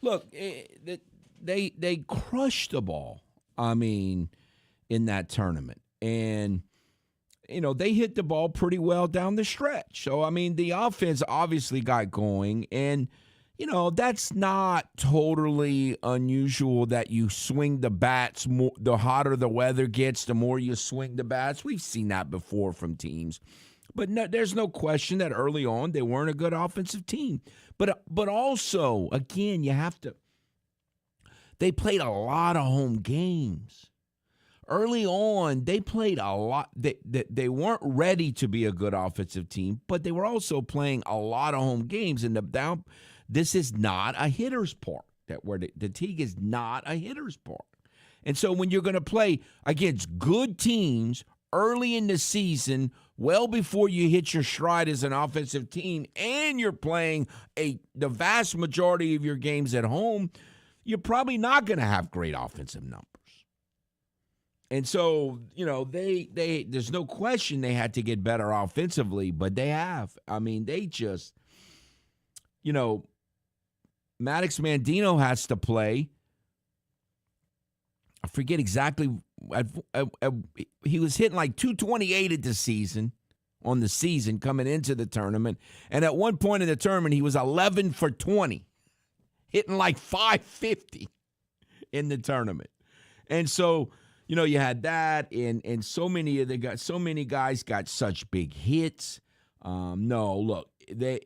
look, they crushed the ball. I mean, in that tournament. And, they hit the ball pretty well down the stretch. So, I mean, the offense obviously got going. And, that's not totally unusual that you swing the bats more. The hotter the weather gets, the more you swing the bats. We've seen that before from teams. But no, there's no question that early on they weren't a good offensive team. But also, again, they played a lot of home games. Early on, they played a lot. They weren't ready to be a good offensive team, but they were also playing a lot of home games. And this is not a hitter's park. The Teague is not a hitter's park. And so when you're going to play against good teams early in the season, well before you hit your stride as an offensive team, and you're playing the vast majority of your games at home, you're probably not going to have great offensive numbers. And so, there's no question they had to get better offensively, but they have. I mean, they just, Maddox Mandino has to play. I forget exactly. He was hitting like 228 on the season coming into the tournament. And at one point in the tournament, he was 11 for 20, hitting like 550 in the tournament. And so, you had that, and so many guys got such big hits. No, look, they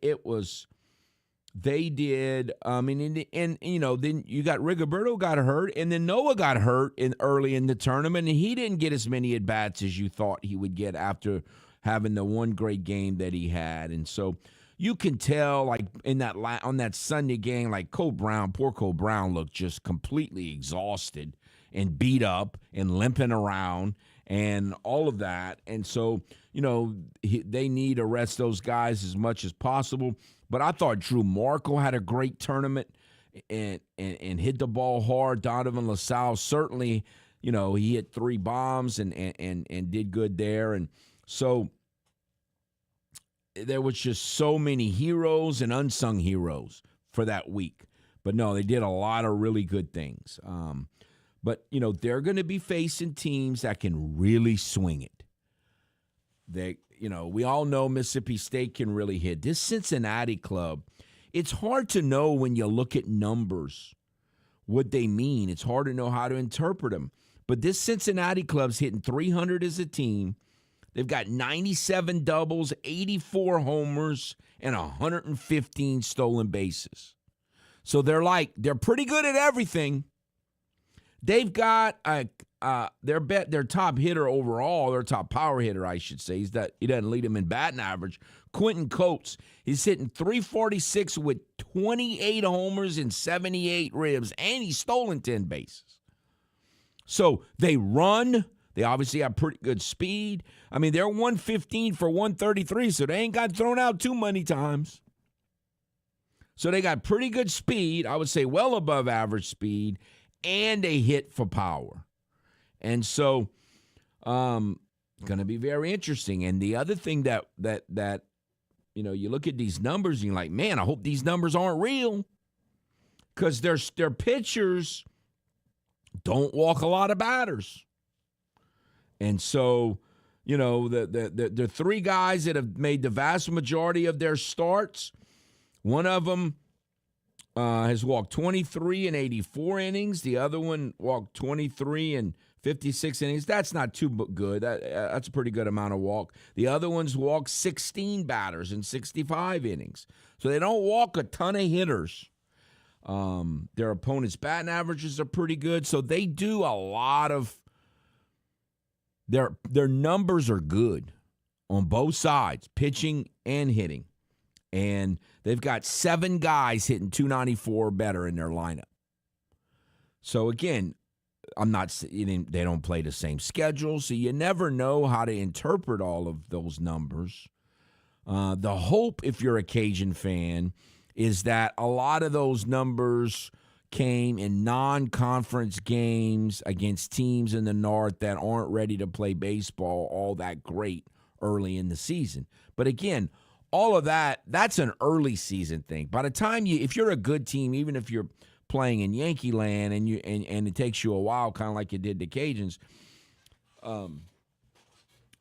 did. And then you got Rigoberto got hurt, and then Noah got hurt early in the tournament, and he didn't get as many at bats as you thought he would get after having the one great game that he had. And so you can tell, like on that Sunday game, like poor Cole Brown looked just completely exhausted and beat up and limping around and all of that. And so, they need to rest those guys as much as possible. But I thought Drew Markle had a great tournament and hit the ball hard. Donovan LaSalle certainly, he hit 3 bombs and did good there. And so there was just so many heroes and unsung heroes for that week. But no, they did a lot of really good things. But, they're going to be facing teams that can really swing it. We all know Mississippi State can really hit. This Cincinnati club, it's hard to know when you look at numbers what they mean. It's hard to know how to interpret them. But this Cincinnati club's hitting 300 as a team. They've got 97 doubles, 84 homers, and 115 stolen bases. So they're pretty good at everything. They've got their top hitter overall, their top power hitter, I should say. He doesn't lead them in batting average. Quentin Coates, he's hitting 346 with 28 homers and 78 ribs, and he's stolen 10 bases. So they run. They obviously have pretty good speed. I mean, they're 115 for 133, so they ain't got thrown out too many times. So they got pretty good speed, I would say well above average speed, and they hit for power. And so going to be very interesting. And the other thing that you look at these numbers and you're like, man, I hope these numbers aren't real, because their pitchers don't walk a lot of batters. And so, the three guys that have made the vast majority of their starts, one of them has walked 23 and 84 innings. The other one walked 23 and 56 innings. That's not too good. That's a pretty good amount of walk. The other ones walked 16 batters in 65 innings. So they don't walk a ton of hitters. Their opponents' batting averages are pretty good. So they do a lot of their numbers are good on both sides, pitching and hitting. And they've got 7 guys hitting 294 or better in their lineup. So, again, they don't play the same schedule, so you never know how to interpret all of those numbers. The hope, if you're a Cajun fan, is that a lot of those numbers came in non-conference games against teams in the North that aren't ready to play baseball all that great early in the season. But, again, all of that's an early season thing. By the time if you're a good team, even if you're playing in Yankee land and it takes you a while, kind of like you did the Cajuns,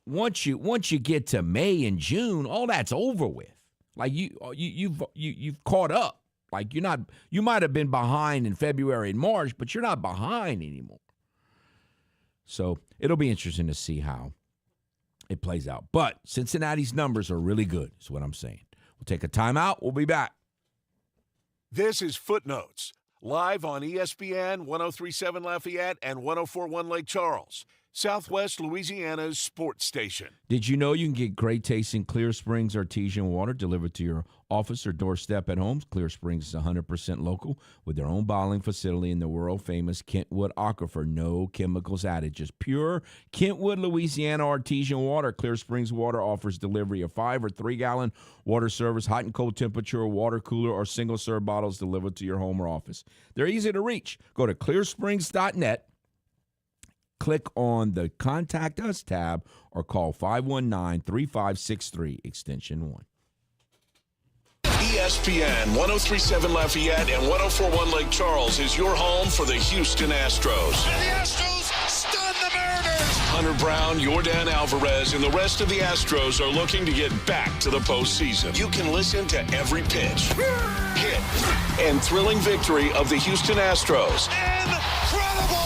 once you get to May and June, all that's over with. Like you've caught up. Like you might have been behind in February and March, but you're not behind anymore. So it'll be interesting to see how it plays out. But Cincinnati's numbers are really good, is what I'm saying. We'll take a timeout. We'll be back. This is Footnotes, live on ESPN 103.7 Lafayette and 104.1 Lake Charles, Southwest Louisiana's sports station. Did you know you can get great tasting Clear Springs artesian water delivered to your office or doorstep at home? Clear Springs is 100% local with their own bottling facility in the world-famous Kentwood Aquifer. No chemicals added, just pure Kentwood, Louisiana artesian water. Clear Springs Water offers delivery of 5 or 3 gallon water service, hot and cold temperature, water cooler, or single-serve bottles delivered to your home or office. They're easy to reach. Go to clearsprings.net. Click on the Contact Us tab or call 519-3563, extension 1. ESPN 103.7 Lafayette and 104.1 Lake Charles is your home for the Houston Astros. And the Astros stun the Mariners. Hunter Brown, Yordan Alvarez, and the rest of the Astros are looking to get back to the postseason. You can listen to every pitch, hit, and thrilling victory of the Houston Astros. Incredible!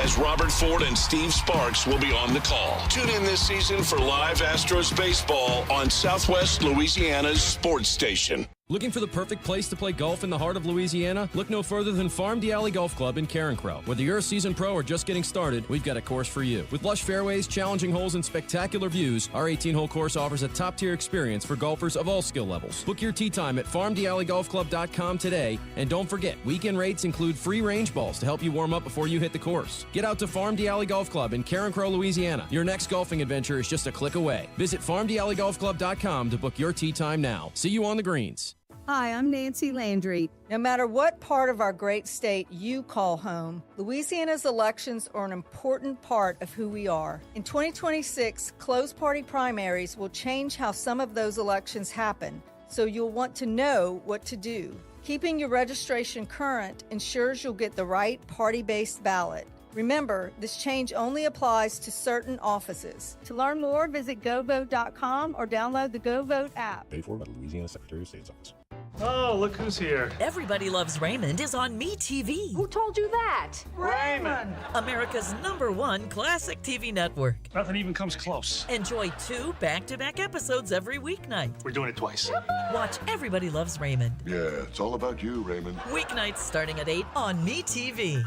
As Robert Ford and Steve Sparks will be on the call. Tune in this season for live Astros baseball on Southwest Louisiana's sports station. Looking for the perfect place to play golf in the heart of Louisiana? Look no further than Farm Alley Golf Club in Carencro. Whether you're a seasoned pro or just getting started, we've got a course for you. With lush fairways, challenging holes, and spectacular views, our 18-hole course offers a top-tier experience for golfers of all skill levels. Book your tee time at farmdalleygolfclub.com today, and don't forget, weekend rates include free range balls to help you warm up before you hit the course. Get out to Farm Alley Golf Club in Carencro, Louisiana. Your next golfing adventure is just a click away. Visit farmdalleygolfclub.com to book your tee time now. See you on the greens. Hi, I'm Nancy Landry. No matter what part of our great state you call home, Louisiana's elections are an important part of who we are. In 2026, closed party primaries will change how some of those elections happen, so you'll want to know what to do. Keeping your registration current ensures you'll get the right party-based ballot. Remember, this change only applies to certain offices. To learn more, visit govote.com or download the GoVote app. Paid for by the Louisiana Secretary of State's office. Oh, look who's here. Everybody Loves Raymond is on MeTV. Who told you that? Raymond! America's #1 classic TV network. Nothing even comes close. Enjoy 2 back-to-back episodes every weeknight. We're doing it twice. Watch Everybody Loves Raymond. Yeah, it's all about you, Raymond. Weeknights starting at 8 on MeTV.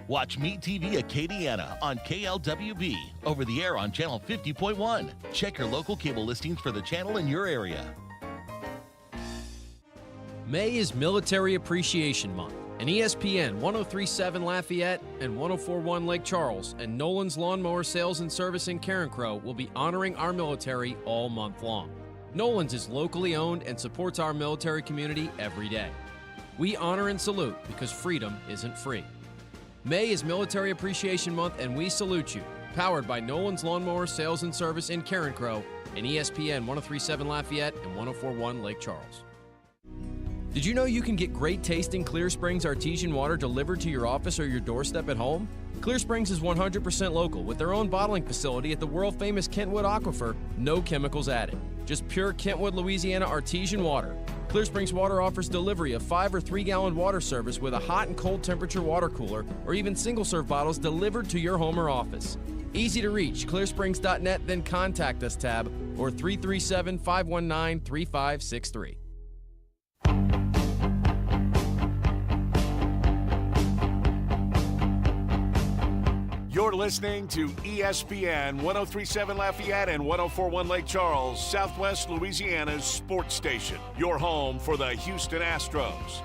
Watch MeTV Acadiana on KLWB, over the air on channel 50.1. Check your local cable listings for the channel in your area. May is Military Appreciation Month, and ESPN 103.7 Lafayette and 104.1 Lake Charles and Nolan's Lawnmower Sales and Service in Carencro will be honoring our military all month long. Nolan's is locally owned and supports our military community every day. We honor and salute because freedom isn't free. May is Military Appreciation Month, and we salute you. Powered by Nolan's Lawnmower Sales and Service in Carencro and ESPN 1037 Lafayette and 1041 Lake Charles. Did you know you can get great tasting Clear Springs artesian water delivered to your office or your doorstep at home? Clear Springs is 100% local with their own bottling facility at the world-famous Kentwood Aquifer, no chemicals added. Just pure Kentwood, Louisiana artesian water. Clear Springs Water offers delivery of 5 or 3 gallon water service with a hot and cold temperature water cooler or even single-serve bottles delivered to your home or office. Easy to reach, clearsprings.net, then contact us tab or 337-519-3563. You're listening to ESPN 1037 Lafayette and 1041 Lake Charles, Southwest Louisiana's sports station. Your home for the Houston Astros.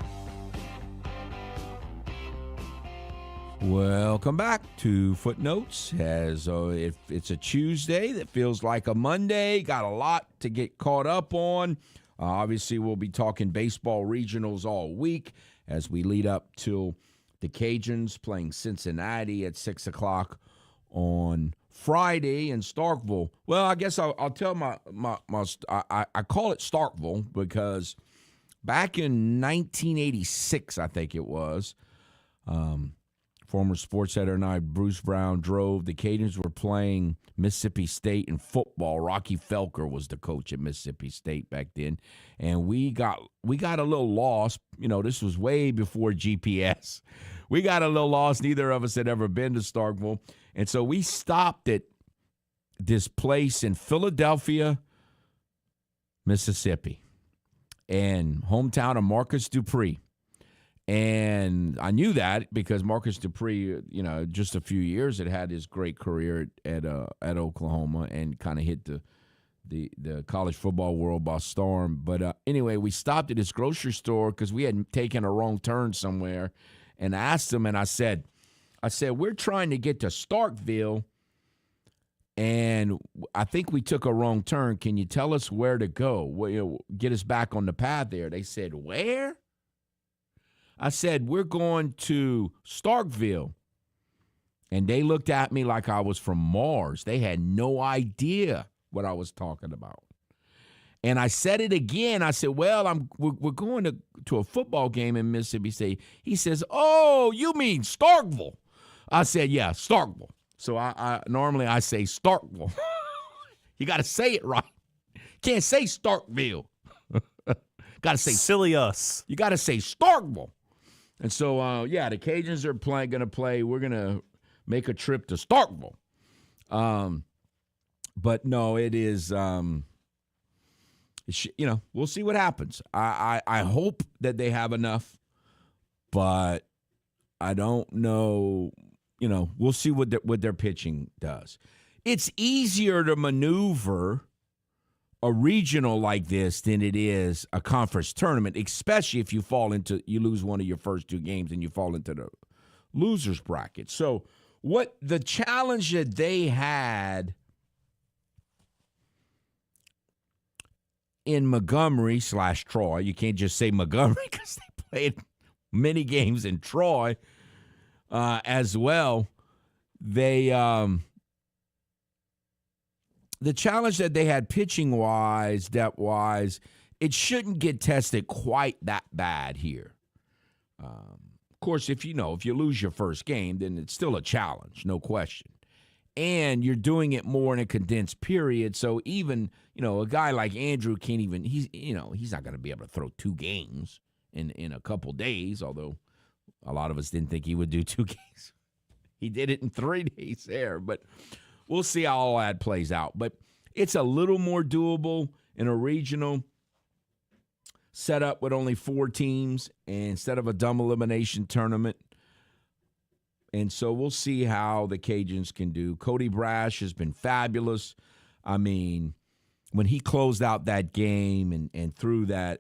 Welcome back to Footnotes. As if it's a Tuesday that feels like a Monday, got a lot to get caught up on. Obviously, we'll be talking baseball regionals all week as we lead up to the Cajuns playing Cincinnati at 6 o'clock on Friday in Starkville. Well, I guess I'll tell I call it Starkville because back in 1986, I think it was, former sports editor and I, Bruce Brown, drove. The Cajuns were playing Mississippi State in football. Rocky Felker was the coach at Mississippi State back then. And we got a little lost. You know, this was way before GPS. We got a little lost. Neither of us had ever been to Starkville. And so we stopped at this place in Philadelphia, Mississippi, and hometown of Marcus Dupree. And I knew that because Marcus Dupree, you know, just a few years had his great career at Oklahoma and kind of hit the college football world by storm. But anyway, we stopped at this grocery store because we had taken a wrong turn somewhere, and asked him, and I said, we're trying to get to Starkville, and I think we took a wrong turn. Can you tell us where to go? Get us back on the path there. They said, where? I said, we're going to Starkville. And they looked at me like I was from Mars. They had no idea what I was talking about. And I said it again. I said, well, we're going to a football game in Mississippi State. He says, oh, you mean Starkville? I said, yeah, Starkville. So I normally I say Starkville. You got to say it right. Can't say Starkville. Got to say silly us. You got to say Starkville. And so, the Cajuns are going to play. We're going to make a trip to Starkville. But no, it is, we'll see what happens. I hope that they have enough, but I don't know. We'll see what their pitching does. It's easier to maneuver a regional like this than it is a conference tournament, especially if you lose one of your first 2 games and you fall into the losers bracket. So what the challenge that they had in Montgomery / Troy, you can't just say Montgomery because they played many games in Troy as well. The challenge that they had pitching-wise, depth-wise, it shouldn't get tested quite that bad here. Of course, if you lose your first game, then it's still a challenge, no question. And you're doing it more in a condensed period, so even, a guy like Andrew can't even, he's not going to be able to throw 2 games in a couple days, although a lot of us didn't think he would do 2 games. He did it in 3 days there, but we'll see how all that plays out. But it's a little more doable in a regional setup with only 4 teams instead of a dumb elimination tournament. And so we'll see how the Cajuns can do. Cody Brash has been fabulous. I mean, when he closed out that game and threw that,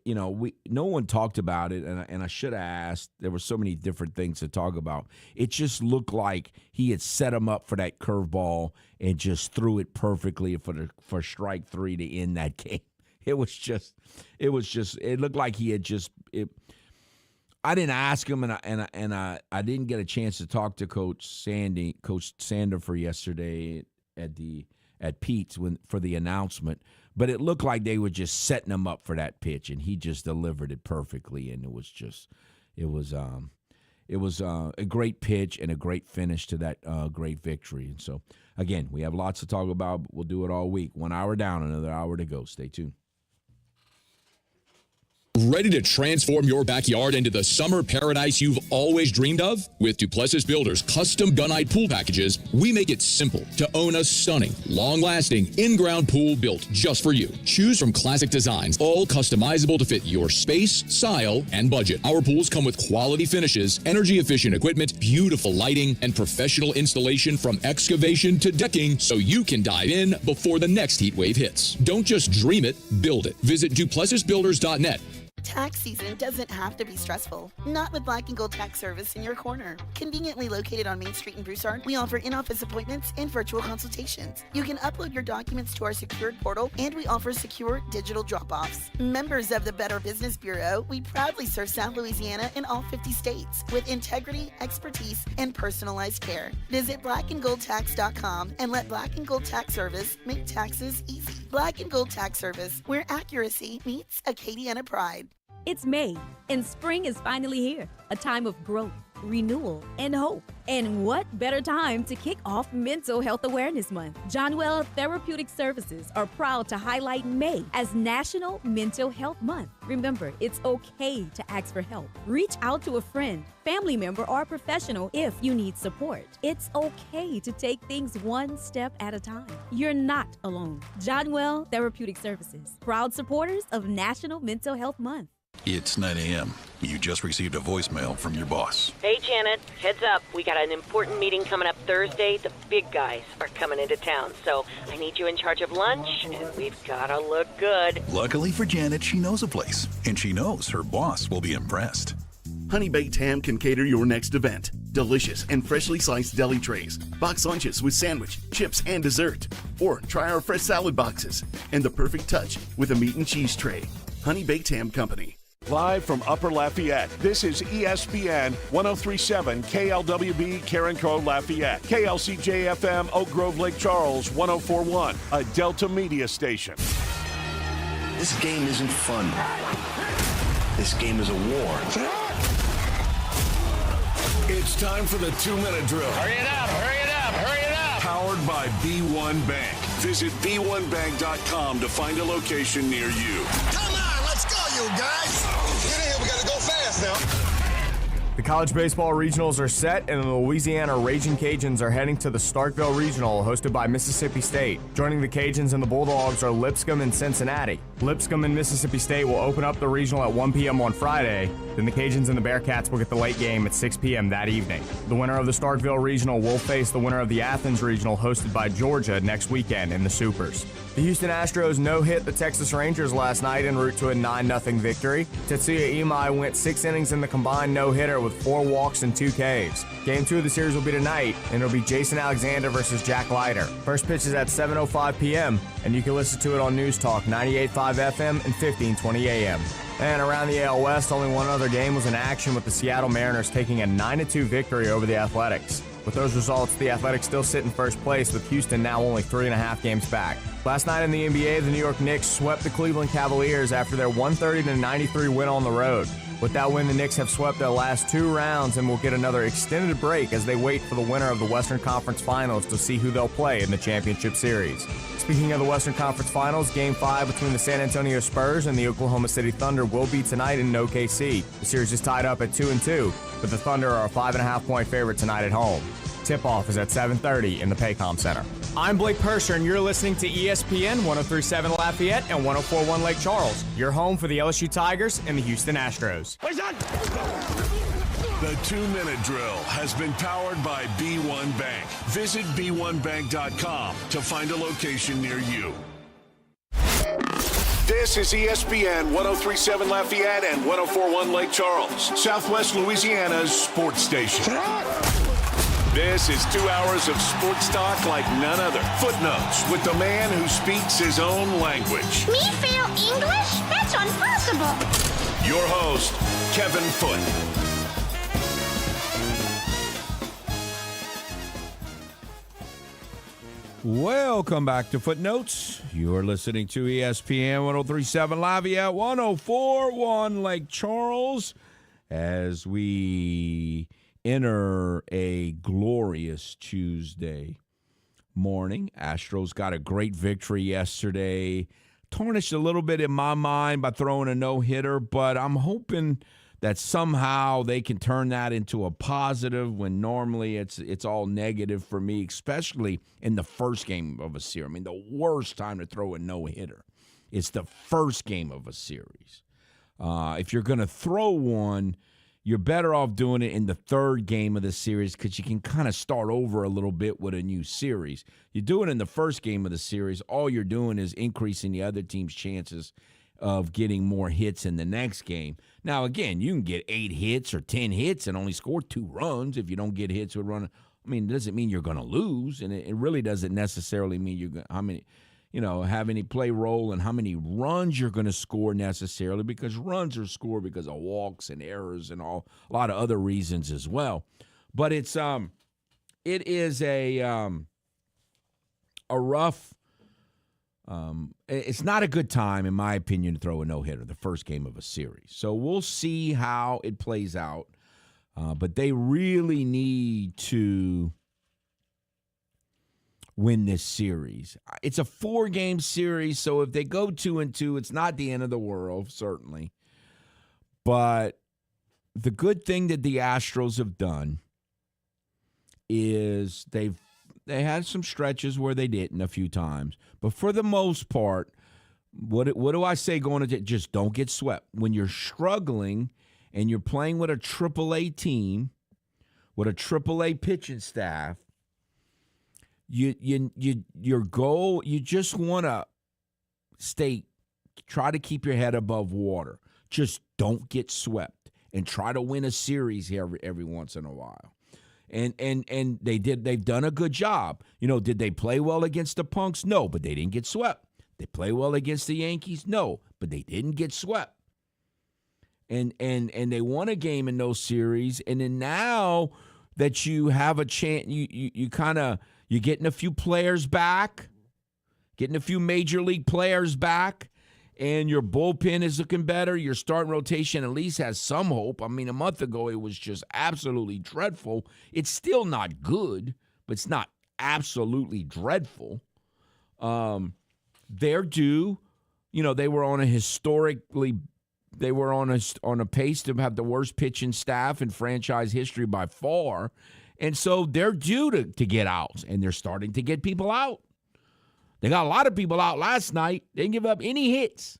no one talked about it, and I should have asked. There were so many different things to talk about. It just looked like he had set him up for that curveball and just threw it perfectly for strike 3 to end that game. It looked like he had just. I didn't ask him, and I didn't get a chance to talk to Coach Sander for yesterday at at Pete's for the announcement, but it looked like they were just setting him up for that pitch, and he just delivered it perfectly, and it was a great pitch and a great finish to that great victory. And so, again, we have lots to talk about, but we'll do it all week. 1 hour down, another hour to go. Stay tuned. Ready to transform your backyard into the summer paradise you've always dreamed of? With Duplessis Builders custom gunite pool packages, we make it simple to own a stunning, long-lasting, in-ground pool built just for you. Choose from classic designs, all customizable to fit your space, style, and budget. Our pools come with quality finishes, energy-efficient equipment, beautiful lighting, and professional installation from excavation to decking, so you can dive in before the next heat wave hits. Don't just dream it, build it. Visit DuplessisBuilders.net. Tax season doesn't have to be stressful. Not with Black & Gold Tax Service in your corner. Conveniently located on Main Street in Broussard, we offer in-office appointments and virtual consultations. You can upload your documents to our secured portal, and we offer secure digital drop-offs. Members of the Better Business Bureau, we proudly serve South Louisiana in all 50 states with integrity, expertise, and personalized care. Visit blackandgoldtax.com and let Black & Gold Tax Service make taxes easy. Black & Gold Tax Service, where accuracy meets Acadiana pride. It's May, and spring is finally here. A time of growth, renewal, and hope. And what better time to kick off Mental Health Awareness Month? Johnwell Therapeutic Services are proud to highlight May as National Mental Health Month. Remember, it's okay to ask for help. Reach out to a friend, family member, or professional if you need support. It's okay to take things one step at a time. You're not alone. Johnwell Therapeutic Services, proud supporters of National Mental Health Month. It's 9 a.m. You just received a voicemail from your boss. Hey, Janet. Heads up. We got an important meeting coming up Thursday. The big guys are coming into town, so I need you in charge of lunch, and we've got to look good. Luckily for Janet, she knows a place, and she knows her boss will be impressed. Honey Baked Ham can cater your next event. Delicious and freshly sliced deli trays, box lunches with sandwich, chips, and dessert. Or try our fresh salad boxes and the perfect touch with a meat and cheese tray. Honey Baked Ham Company. Live from Upper Lafayette, this is ESPN 1037 KLWB Karen Crow Lafayette, KLCJ-FM Oak Grove Lake Charles 1041, a Delta Media station. This game isn't fun. This game is a war. It's time for the 2-minute drill. Hurry it up, hurry it up, hurry it up. Powered by B1 Bank. Visit B1Bank.com to find a location near you. Come on, let's go, you guys. Get in here, we gotta go fast now. The college baseball regionals are set, and the Louisiana Raging Cajuns are heading to the Starkville Regional, hosted by Mississippi State. Joining the Cajuns and the Bulldogs are Lipscomb and Cincinnati. Lipscomb and Mississippi State will open up the regional at 1 p.m. on Friday. Then the Cajuns and the Bearcats will get the late game at 6 p.m. that evening. The winner of the Starkville Regional will face the winner of the Athens Regional, hosted by Georgia, next weekend in the Supers. The Houston Astros no-hit the Texas Rangers last night en route to a 9-0 victory. Tetsuya Imai went 6 innings in the combined no-hitter with 4 walks and 2 Ks. Game 2 of the series will be tonight, and it'll be Jason Alexander versus Jack Leiter. First pitch is at 7:05 p.m., and you can listen to it on News Talk 98.5 FM and 1520 a.m. And around the AL West, only one other game was in action, with the Seattle Mariners taking a 9-2 victory over the Athletics. With those results, the Athletics still sit in first place, with Houston now only 3.5 games back. Last night in the NBA, the New York Knicks swept the Cleveland Cavaliers after their 130-93 win on the road. With that win, the Knicks have swept their last 2 rounds and will get another extended break as they wait for the winner of the Western Conference Finals to see who they'll play in the championship series. Speaking of the Western Conference Finals, Game 5 between the San Antonio Spurs and the Oklahoma City Thunder will be tonight in OKC. The series is tied up at 2-2, but the Thunder are a 5.5-point favorite tonight at home. Tip-off is at 7:30 in the Paycom Center. I'm Blake Persher, and you're listening to ESPN 1037 Lafayette and 1041 Lake Charles, your home for the LSU Tigers and the Houston Astros. The 2-minute drill has been powered by B1 Bank. Visit B1Bank.com to find a location near you. This is ESPN 1037 Lafayette and 1041 Lake Charles, Southwest Louisiana's sports station. This is 2 hours of sports talk like none other. Footnotes with the man who speaks his own language. Me fail English? That's impossible. Your host, Kevin Foote. Welcome back to Footnotes. You are listening to ESPN 1037 Lafayette, 1041 Lake Charles, as we enter a glorious Tuesday morning. Astros got a great victory yesterday. Tarnished a little bit in my mind by throwing a no-hitter, but I'm hoping that somehow they can turn that into a positive when normally it's all negative for me, especially in the first game of a series. I mean, the worst time to throw a no-hitter is the first game of a series. If you're going to throw one, you're better off doing it in the third game of the series because you can kind of start over a little bit with a new series. You do it in the first game of the series, all you're doing is increasing the other team's chances of getting more hits in the next game. Now, again, you can get 8 hits or 10 hits and only score 2 runs if you don't get hits with run. I mean, it doesn't mean you're going to lose, and it really doesn't necessarily mean you're going have any play role and how many runs you're going to score necessarily, because runs are scored because of walks and errors and a lot of other reasons as well. But it is a rough. It's not a good time, in my opinion, to throw a no-hitter the first game of a series. So we'll see how it plays out. But they really need to win this series. It's a 4-game series, so if they go 2-2, it's not the end of the world, certainly. But the good thing that the Astros have done is they had some stretches where they didn't a few times. But for the most part, what do I say going into it? Just don't get swept. When you're struggling and you're playing with a AAA team, with a AAA pitching staff, your goal, you just want to try to keep your head above water. Just don't get swept and try to win a series here every once in a while. And they've done a good job. Did they play well against the Punks? No, but they didn't get swept. They play well against the Yankees? No, but they didn't get swept. And they won a game in those series. And then now that you have a chance, you're getting a few players back, getting a few major league players back, and your bullpen is looking better. Your starting rotation at least has some hope. I mean, a month ago it was just absolutely dreadful. It's still not good, but it's not absolutely dreadful. They're due. They were on a pace to have the worst pitching staff in franchise history by far. And so they're due to get out, and they're starting to get people out. They got a lot of people out last night. They didn't give up any hits.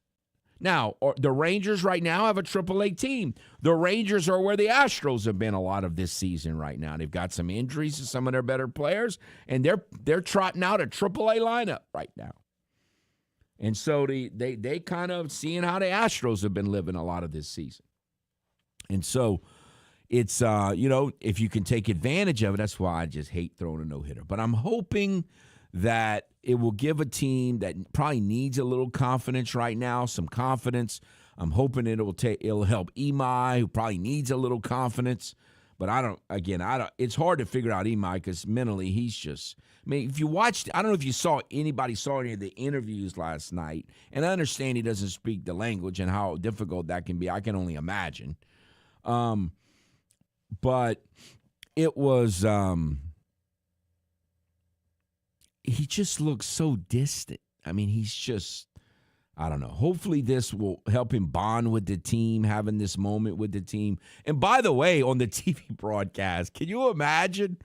Now, the Rangers right now have a AAA team. The Rangers are where the Astros have been a lot of this season right now. They've got some injuries to some of their better players, and they're trotting out a AAA lineup right now. And so they kind of seeing how the Astros have been living a lot of this season. And so it's, if you can take advantage of it, that's why I just hate throwing a no-hitter. But I'm hoping that it will give a team that probably needs a little confidence right now, some confidence. I'm hoping it'll help Imai, who probably needs a little confidence. But I don't. It's hard to figure out Imai because mentally he's just. I mean, if you watched, I don't know if you saw any of the interviews last night, and I understand he doesn't speak the language and how difficult that can be. I can only imagine. But it was. He just looks so distant. I mean, he's just, I don't know. Hopefully this will help him bond with the team, having this moment with the team. And by the way, on the TV broadcast, can you imagine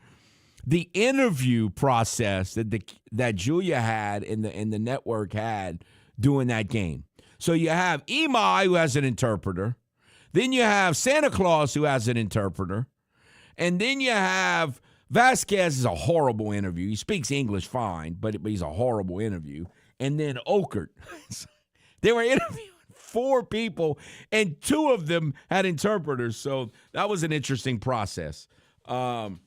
the interview process that Julia had and the network had doing that game? So you have Imai, who has an interpreter. Then you have Santa Claus, who has an interpreter. And then you have Vasquez is a horrible interview. He speaks English fine, but he's a horrible interview. And then Okert. They were interviewing 4 people, and 2 of them had interpreters. So that was an interesting process. And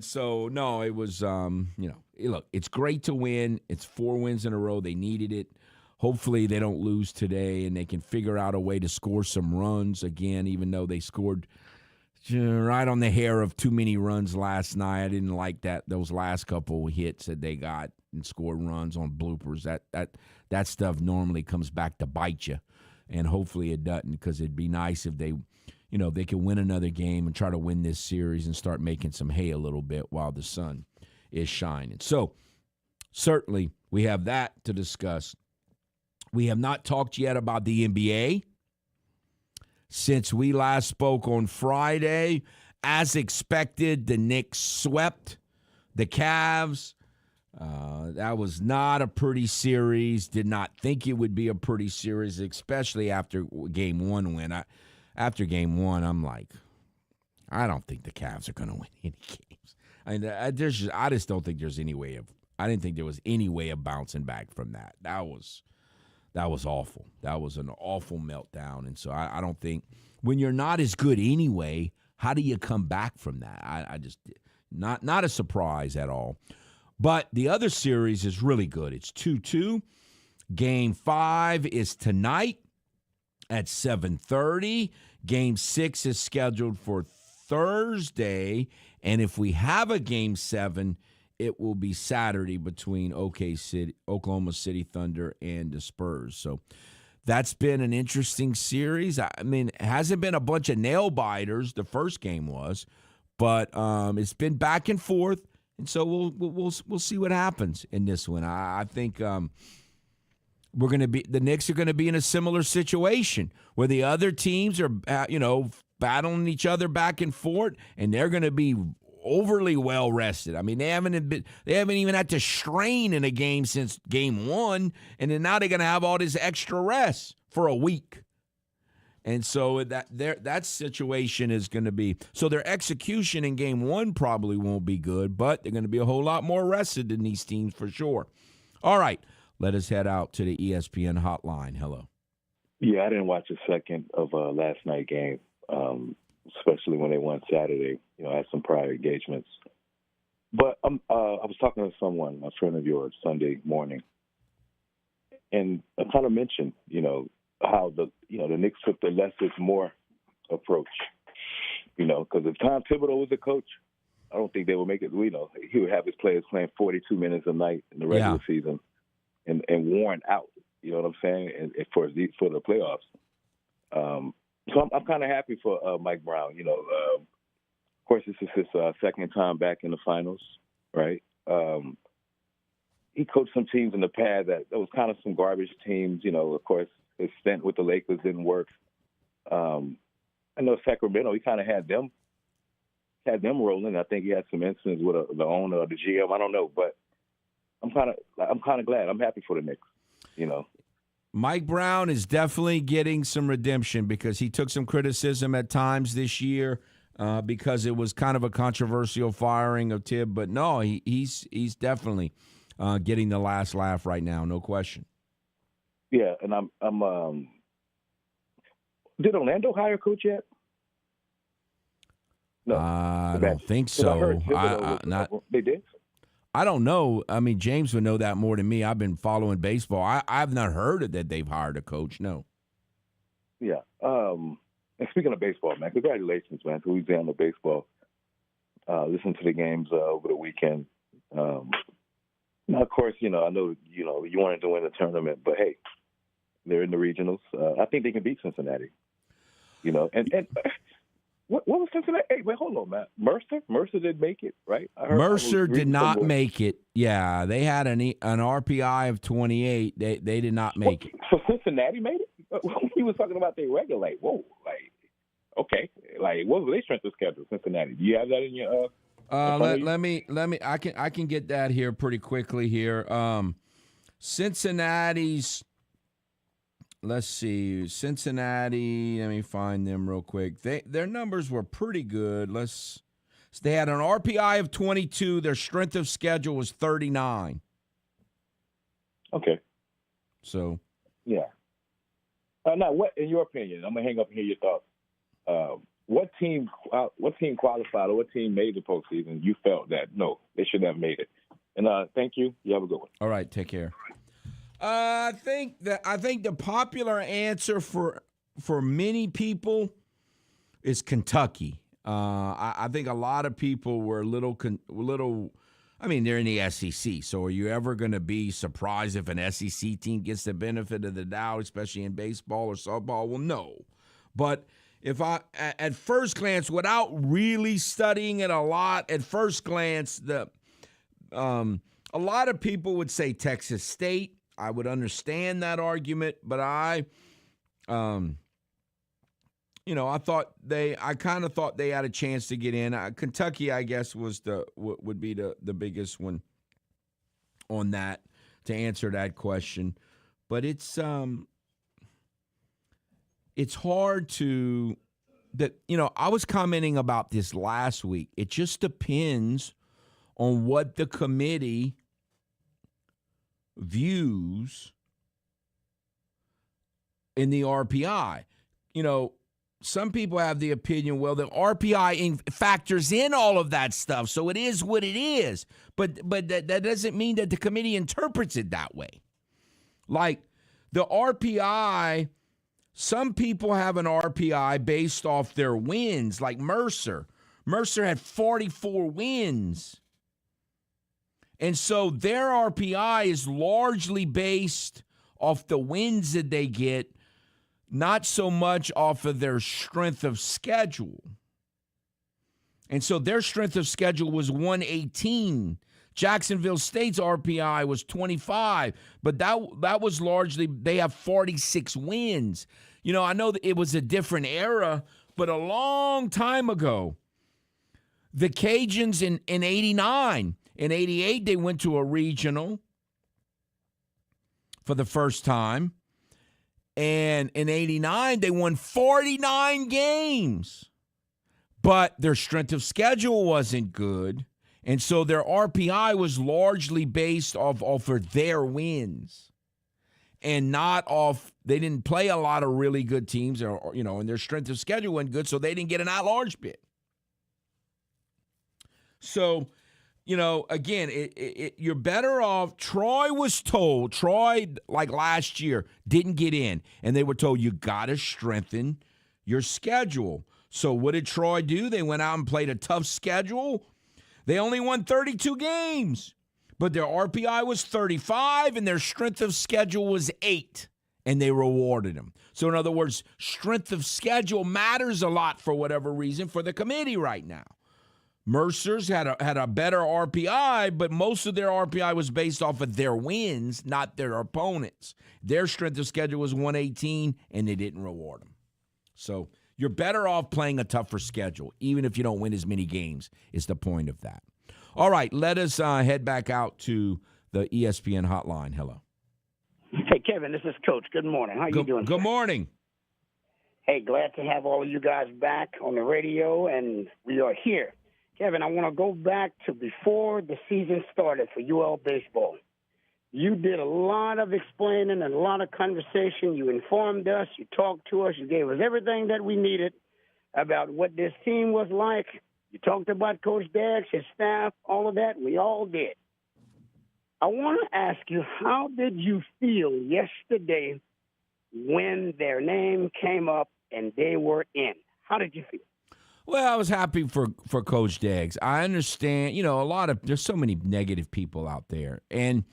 so, no, it was, look, it's great to win. It's 4 wins in a row. They needed it. Hopefully they don't lose today, and they can figure out a way to score some runs again, even though they scored right on the hair of too many runs last night. I didn't like those last couple hits that they got. and scored runs on bloopers. That stuff normally comes back to bite you, and hopefully it doesn't, because it'd be nice if they could win another game and try to win this series and start making some hay a little bit while the sun is shining. So certainly we have that to discuss. We have not talked yet about the NBA. Since we last spoke on Friday, as expected, the Knicks swept the Cavs. That was not a pretty series. Did not think it would be a pretty series, especially after Game 1 win. After Game 1, I'm like, I don't think the Cavs are going to win any games. I just don't think there's any way of. I didn't think there was any way of bouncing back from that. That was awful. That was an awful meltdown. And so I don't think, when you're not as good anyway, how do you come back from that? I just not a surprise at all. But the other series is really good. It's 2-2. Game 5 is tonight at 7:30. Game 6 is scheduled for Thursday. And if we have a Game 7, it will be Saturday between Oklahoma City Thunder and the Spurs. So that's been an interesting series. I mean, it hasn't been a bunch of nail biters. The first game was, but it's been back and forth. And so we'll see what happens in this one. I think the Knicks are going to be in a similar situation where the other teams are battling each other back and forth, and they're going to be overly well rested. I mean, they haven't even had to strain in a game since Game 1, and then now they're going to have all this extra rest for a week. And so that situation is going to be, so their execution in Game 1 probably won't be good, but they're going to be a whole lot more rested than these teams for sure. All right, let us head out to the ESPN hotline. Hello. Yeah, I didn't watch a second of last night's game, especially when they won Saturday. I had some prior engagements. But I was talking to someone, a friend of yours, Sunday morning, and I kind of mentioned, how the Knicks took the less is more approach. Because if Tom Thibodeau was the coach, I don't think they would make it. He would have his players playing 42 minutes a night in the regular season, and worn out. You know what I'm saying? And for the playoffs. So I'm kind of happy for Mike Brown. Of course, this is his second time back in the finals, right? He coached some teams in the past that was kind of some garbage teams. Of course, his stint with the Lakers didn't work. I know Sacramento, he kind of had them rolling. I think he had some incidents with the owner or the GM. I don't know, but I'm kind of glad. I'm happy for the Knicks. Mike Brown is definitely getting some redemption because he took some criticism at times this year because it was kind of a controversial firing of Tibb. But no, he's definitely getting the last laugh right now, no question. Yeah, and I'm did Orlando hire a coach yet? No, I don't think so. They did. I don't know. I mean, James would know that more than me. I've been following baseball. I've not heard that they've hired a coach. No. Yeah. And speaking of baseball, man, congratulations, man, to Louisiana baseball. Listen to the games over the weekend. Now, of course, I know you wanted to win the tournament, but hey, they're in the regionals. I think they can beat Cincinnati. And what was Cincinnati? Hey, wait, hold on, man. Mercer didn't make it, right? Mercer did not make it. Yeah, they had an RPI of 28. They did not make it. So Cincinnati made it? He was talking about their regular. Like, whoa, like, okay, like, what was their strength of schedule? Cincinnati. Do you have that in your? Let me. I can get that here pretty quickly here. Cincinnati's. Let's see, Cincinnati. Let me find them real quick. Their numbers were pretty good. They had an RPI of 22. Their strength of schedule was 39. Okay. So. Yeah. Now, what, in your opinion, I'm gonna hang up and hear your thoughts. What team qualified or what team made the postseason? You felt that no, they should have made it. And thank you. You have a good one. All right. Take care. I think the popular answer for many people is Kentucky. I think a lot of people were a little I mean, they're in the SEC, so are you ever going to be surprised if an SEC team gets the benefit of the doubt, especially in baseball or softball? Well, no. But if at first glance, without really studying it a lot, at first glance, a lot of people would say Texas State. I would understand that argument, but I kind of thought they had a chance to get in. Kentucky, I guess, would be the biggest one on that to answer that question. But it's hard to I was commenting about this last week. It just depends on what the committee views in the RPI. Some people have the opinion, well, the RPI factors in all of that stuff, so it is what it is. But that doesn't mean that the committee interprets it that way. Like the RPI, some people have an RPI based off their wins, like Mercer. Mercer had 44 wins. And so their RPI is largely based off the wins that they get, not so much off of their strength of schedule. And so their strength of schedule was 118. Jacksonville State's RPI was 25, but that was largely, they have 46 wins. I know that it was a different era, but a long time ago, the Cajuns in 89, in 88, they went to a regional for the first time. And in 89, they won 49 games. But their strength of schedule wasn't good. And so their RPI was largely based off of their wins. And not off, they didn't play a lot of really good teams, or and their strength of schedule wasn't good, so they didn't get an at-large bid. So, again, you're better off. Troy, like last year, didn't get in. And they were told, you got to strengthen your schedule. So what did Troy do? They went out and played a tough schedule. They only won 32 games. But their RPI was 35, and their strength of schedule was 8. And they rewarded them. So in other words, strength of schedule matters a lot for whatever reason for the committee right now. Mercer's had a better RPI, but most of their RPI was based off of their wins, not their opponents. Their strength of schedule was 118, and they didn't reward them. So you're better off playing a tougher schedule, even if you don't win as many games, is the point of that. All right, let us head back out to the ESPN hotline. Hello. Hey, Kevin, this is Coach. Good morning. How you doing? Good morning. Hey, glad to have all of you guys back on the radio, and we are here. Kevin, I want to go back to before the season started for UL baseball. You did a lot of explaining and a lot of conversation. You informed us. You talked to us. You gave us everything that we needed about what this team was like. You talked about Coach Daggs, his staff, all of that. We all did. I want to ask you, how did you feel yesterday when their name came up and they were in? How did you feel? Well, I was happy for Coach Daggs. I understand, there's so many negative people out there. And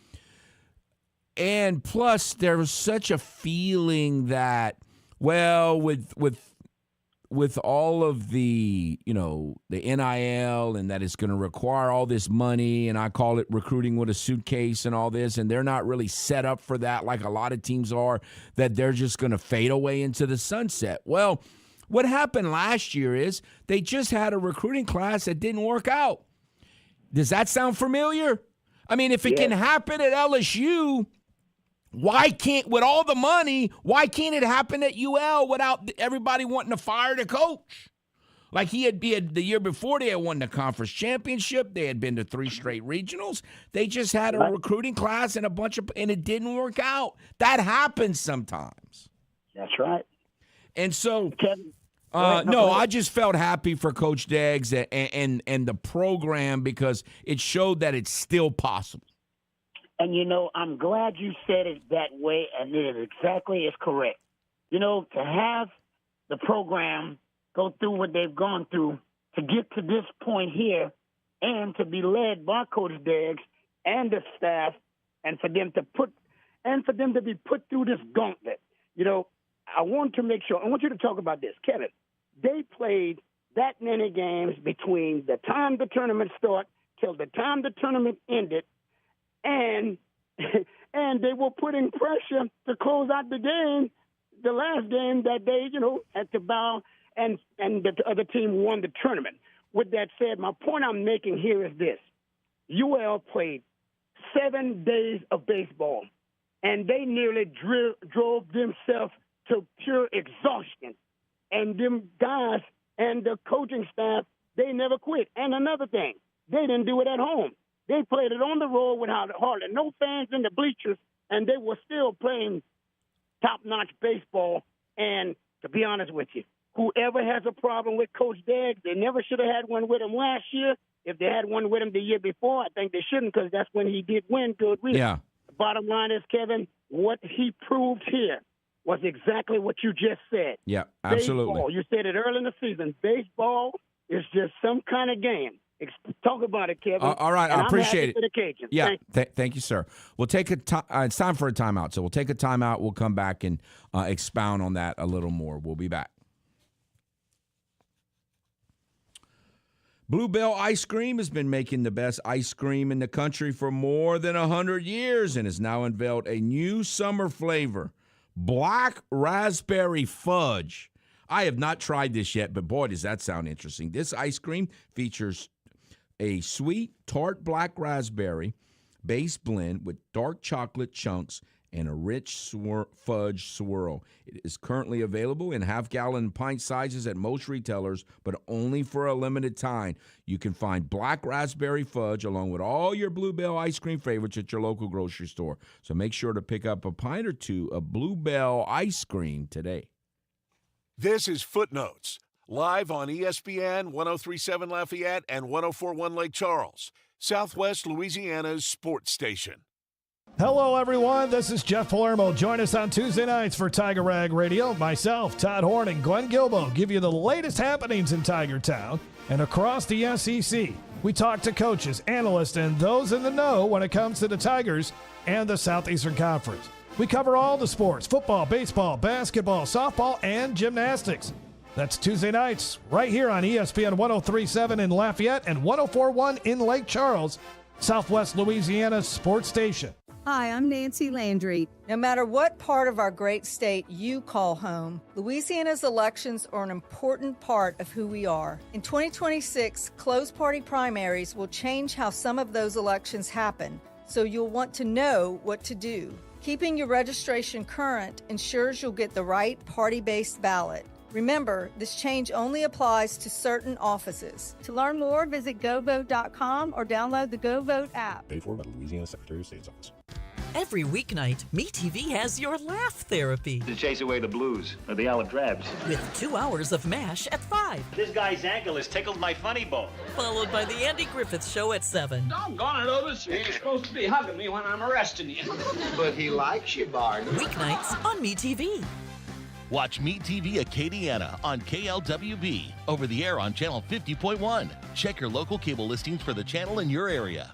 plus there was such a feeling that, well, with all of the, the NIL and that it's going to require all this money, and I call it recruiting with a suitcase and all this, and they're not really set up for that like a lot of teams are, that they're just going to fade away into the sunset. Well, what happened last year is they just had a recruiting class that didn't work out. Does that sound familiar? I mean, if it can happen at LSU, why can't, with all the money, why can't it happen at UL without everybody wanting to fire the coach? Like he had the year before, they had won the conference championship. They had been to 3 straight regionals. They just had a recruiting class and and it didn't work out. That happens sometimes. That's right. And so, I just felt happy for Coach Daggs and the program because it showed that it's still possible. And, I'm glad you said it that way, and it is exactly as correct. To have the program go through what they've gone through to get to this point here and to be led by Coach Deggs and the staff, and for them to be put through this gauntlet. You know, I want you to talk about this, Kevin. They played that many games between the time the tournament started till the time the tournament ended, and they were putting pressure to close out the game, the last game that they, had to bow, and the other team won the tournament. With that said, my point I'm making here is this. UL played 7 days of baseball, and they nearly drove themselves to pure exhaustion. And them guys and the coaching staff, they never quit. And another thing, they didn't do it at home. They played it on the road with hardly no fans in the bleachers, and they were still playing top-notch baseball. And to be honest with you, whoever has a problem with Coach Deggs, they never should have had one with him last year. If they had one with him the year before, I think they shouldn't, because that's when he did win good. Yeah. The bottom line is, Kevin, what he proved here was exactly what you just said. Yeah, absolutely. Baseball, you said it early in the season. Baseball is just some kind of game. Talk about it, Kevin. All right, I appreciate it. For the Cajuns. Yeah, thank you, sir. We'll take it's time for a timeout, so we'll take a timeout. We'll come back and expound on that a little more. We'll be back. Bluebell Ice Cream has been making the best ice cream in the country for more than 100 years and has now unveiled a new summer flavor, Black Raspberry Fudge. I have not tried this yet, but boy, does that sound interesting. This ice cream features a sweet, tart black raspberry base blend with dark chocolate chunks and a rich fudge swirl. It is currently available in half-gallon pint sizes at most retailers, but only for a limited time. You can find Black Raspberry Fudge along with all your Bluebell ice cream favorites at your local grocery store. So make sure to pick up a pint or two of Bluebell ice cream today. This is Footnotes, live on ESPN 103.7 Lafayette and 104.1 Lake Charles, Southwest Louisiana's sports station. Hello, everyone. This is Jeff Palermo. Join us on Tuesday nights for Tiger Rag Radio. Myself, Todd Horn, and Glenn Gilbo give you the latest happenings in Tiger Town and across the SEC. We talk to coaches, analysts, and those in the know when it comes to the Tigers and the Southeastern Conference. We cover all the sports: football, baseball, basketball, softball, and gymnastics. That's Tuesday nights right here on ESPN 103.7 in Lafayette and 104.1 in Lake Charles, Southwest Louisiana's sports station. Hi, I'm Nancy Landry. No matter what part of our great state you call home, Louisiana's elections are an important part of who we are. In 2026, closed party primaries will change how some of those elections happen, so you'll want to know what to do. Keeping your registration current ensures you'll get the right party-based ballot. Remember, this change only applies to certain offices. To learn more, visit govote.com or download the GoVote app. Paid for by the Louisiana Secretary of State's office. Every weeknight, MeTV has your laugh therapy. To chase away the blues or the olive drabs. With 2 hours of MASH at 5. This guy's ankle has tickled my funny bone. Followed by the Andy Griffith Show at 7. Doggone it, Otis. You're supposed to be hugging me when I'm arresting you. But he likes you, Bart. Weeknights on MeTV. Watch MeTV Acadiana on KLWB, over the air on Channel 50.1. Check your local cable listings for the channel in your area.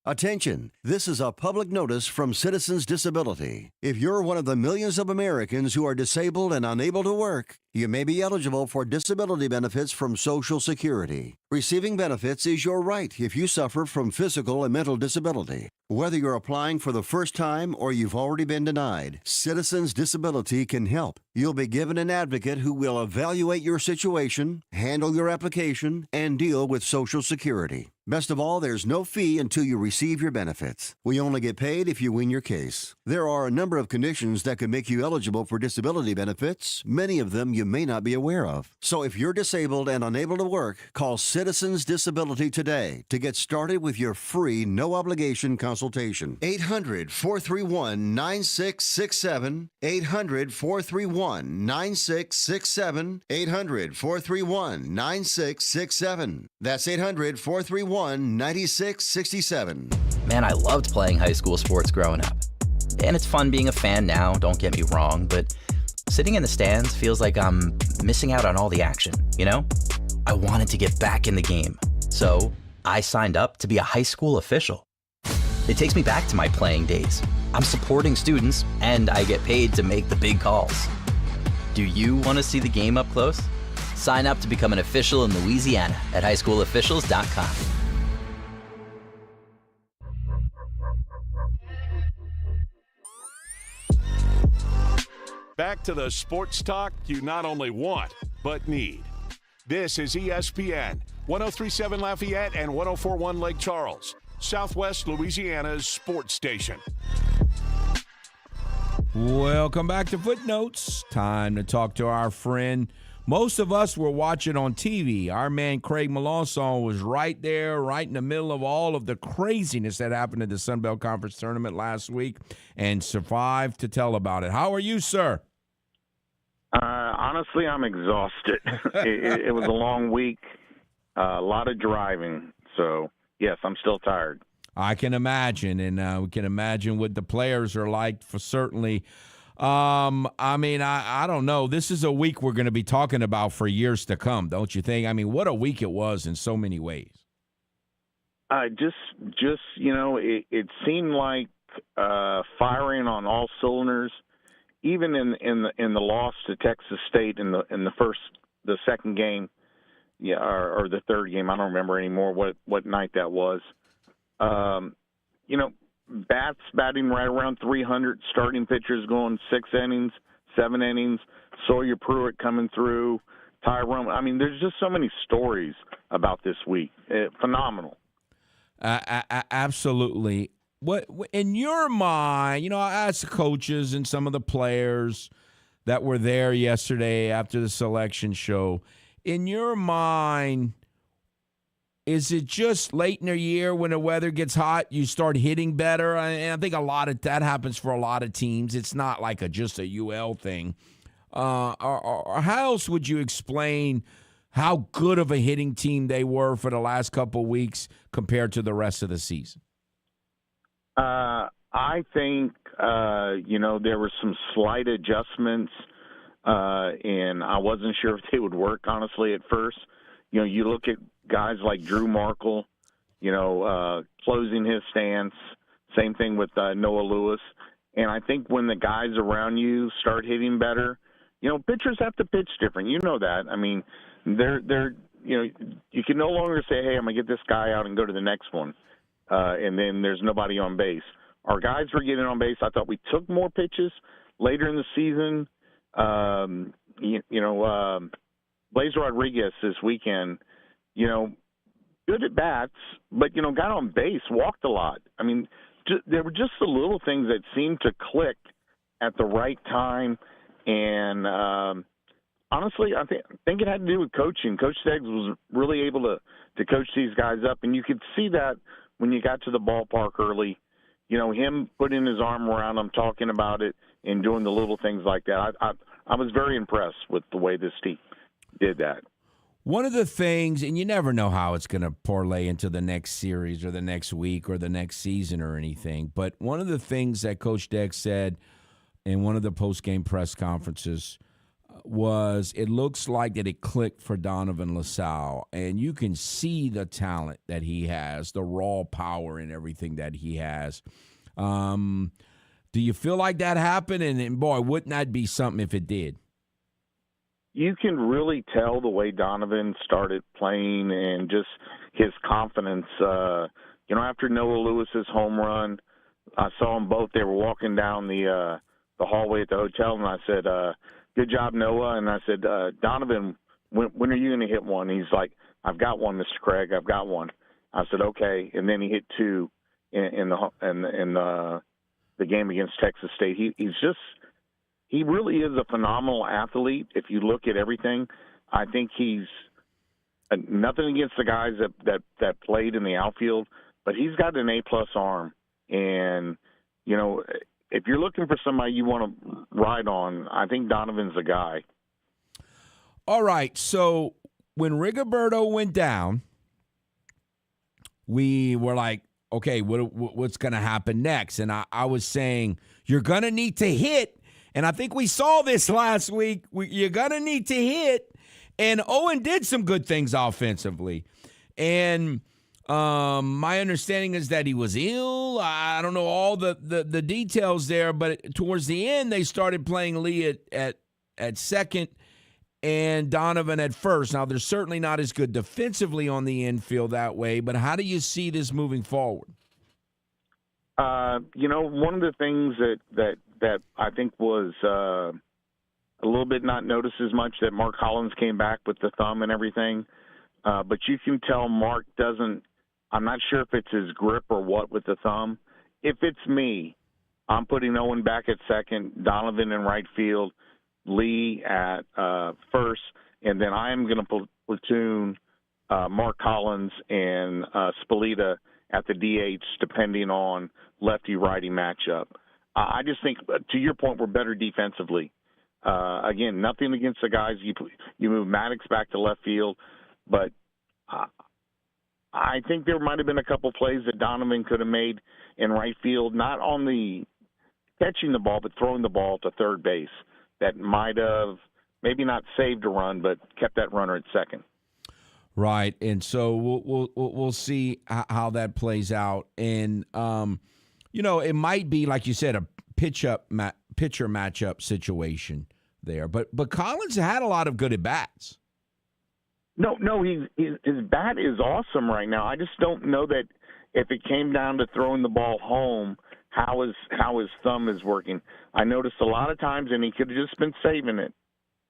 Attention, this is a public notice from Citizens Disability. If you're one of the millions of Americans who are disabled and unable to work, you may be eligible for disability benefits from Social Security. Receiving benefits is your right if you suffer from physical and mental disability. Whether you're applying for the first time or you've already been denied, Citizens Disability can help. You'll be given an advocate who will evaluate your situation, handle your application, and deal with Social Security. Best of all, there's no fee until you receive your benefits. We only get paid if you win your case. There are a number of conditions that can make you eligible for disability benefits, many of them you may not be aware of. So if you're disabled and unable to work, call Citizens Disability today to get started with your free, no-obligation consultation. 800-431-9667. 800-431-9667. 800-431-9667. That's 800-431-9667. Man, I loved playing high school sports growing up. And it's fun being a fan now, don't get me wrong, but sitting in the stands feels like I'm missing out on all the action, you know? I wanted to get back in the game. So I signed up to be a high school official. It takes me back to my playing days. I'm supporting students, and I get paid to make the big calls. Do you want to see the game up close? Sign up to become an official in Louisiana at highschoolofficials.com. Back to the sports talk you not only want, but need. This is ESPN, 103.7 Lafayette and 104.1 Lake Charles, Southwest Louisiana's sports station. Welcome back to Footnotes. Time to talk to our friend. Most of us were watching on TV. Our man Craig Melanson was right there, right in the middle of all of the craziness that happened at the Sun Belt Conference Tournament last week and survived to tell about it. How are you, sir? Honestly, I'm exhausted. It was a long week, a lot of driving. So, yes, I'm still tired. I can imagine, and we can imagine what the players are like for certainly. I don't know. This is a week we're going to be talking about for years to come, don't you think? I mean, what a week it was in so many ways. It seemed like firing on all cylinders. Even in the loss to Texas State in the second game, or the third game, I don't remember anymore what night that was. Bats batting right around 300, starting pitchers going 6 innings, 7 innings, Sawyer Pruitt coming through, Tyrone. I mean, there's just so many stories about this week. Phenomenal. Absolutely. What in your mind, I asked the coaches and some of the players that were there yesterday after the selection show, in your mind, is it just late in the year when the weather gets hot, you start hitting better? And I think a lot of that happens for a lot of teams. It's not like just a UL thing. Or how else would you explain how good of a hitting team they were for the last couple of weeks compared to the rest of the season? I think, there were some slight adjustments, and I wasn't sure if they would work, honestly, at first. You look at guys like Drew Markle, closing his stance. Same thing with Noah Lewis. And I think when the guys around you start hitting better, pitchers have to pitch different. You know that. I mean, you can no longer say, hey, I'm going to get this guy out and go to the next one. And then there's nobody on base. Our guys were getting on base. I thought we took more pitches later in the season. Blaze Rodriguez this weekend, good at bats, but, got on base, walked a lot. I mean, there were just the little things that seemed to click at the right time. And honestly, I think it had to do with coaching. Coach Steggs was really able to coach these guys up, and you could see that when you got to the ballpark early, him putting his arm around them, talking about it, and doing the little things like that. I was very impressed with the way this team did that. One of the things, and you never know how it's going to parlay into the next series or the next week or the next season or anything, but one of the things that Coach Steggs said in one of the post-game press conferences was it looks like that it clicked for Donovan LaSalle, and you can see the talent that he has, the raw power and everything that he has. Do you feel like that happened? And boy, wouldn't that be something if it did? You can really tell the way Donovan started playing and just his confidence. After Noah Lewis's home run, I saw them both. They were walking down the hallway at the hotel, and I said, good job, Noah. And I said, Donovan, when are you going to hit one? He's like, I've got one, Mr. Craig. I've got one. I said, okay. And then he hit two in the game against Texas State. He really is a phenomenal athlete. If you look at everything, I think he's nothing against the guys that played in the outfield, but he's got an A-plus arm. And, if you're looking for somebody you want to ride on, I think Donovan's the guy. All right, so when Rigoberto went down, we were like, okay, what's going to happen next? And I was saying, you're going to need to hit. And I think we saw this last week. You're going to need to hit. And Owen did some good things offensively. And my understanding is that he was ill. I don't know all the details there, but towards the end, they started playing Lee at second and Donovan at first. Now, they're certainly not as good defensively on the infield that way, but how do you see this moving forward? One of the things that I think was a little bit not noticed as much, that Mark Collins came back with the thumb and everything, but you can tell Mark doesn't. I'm not sure if it's his grip or what with the thumb. If it's me, I'm putting Owen back at second, Donovan in right field, Lee at first, and then I am going to platoon Mark Collins and Spalita at the DH, depending on lefty-righty matchup. I just think, to your point, we're better defensively. Again, nothing against the guys. You move Maddox back to left field, but I think there might have been a couple plays that Donovan could have made in right field, not on the catching the ball, but throwing the ball to third base, that might have maybe not saved a run, but kept that runner at second. Right, and so we'll see how that plays out, and it might be, like you said, a pitcher matchup situation there, but Collins had a lot of good at bats. No, his bat is awesome right now. I just don't know that if it came down to throwing the ball home, how his thumb is working. I noticed a lot of times, and he could have just been saving it,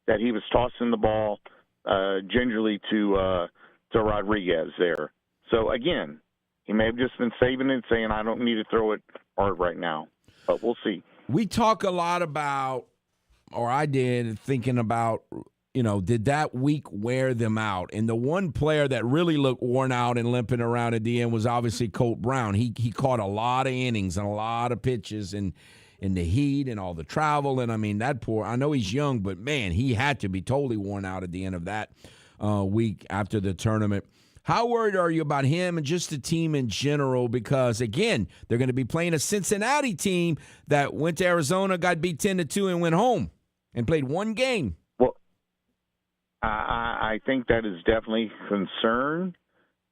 that he was tossing the ball gingerly to Rodriguez there. So again, he may have just been saving it, saying, I don't need to throw it hard right now. But we'll see. We talk a lot about, or I did, thinking about, did that week wear them out? And the one player that really looked worn out and limping around at the end was obviously Colt Brown. He caught a lot of innings and a lot of pitches in the heat and all the travel. And, I know he's young, but, man, he had to be totally worn out at the end of that week after the tournament. How worried are you about him and just the team in general? Because, again, they're going to be playing a Cincinnati team that went to Arizona, got beat 10-2, and went home and played one game. I think that is definitely a concern.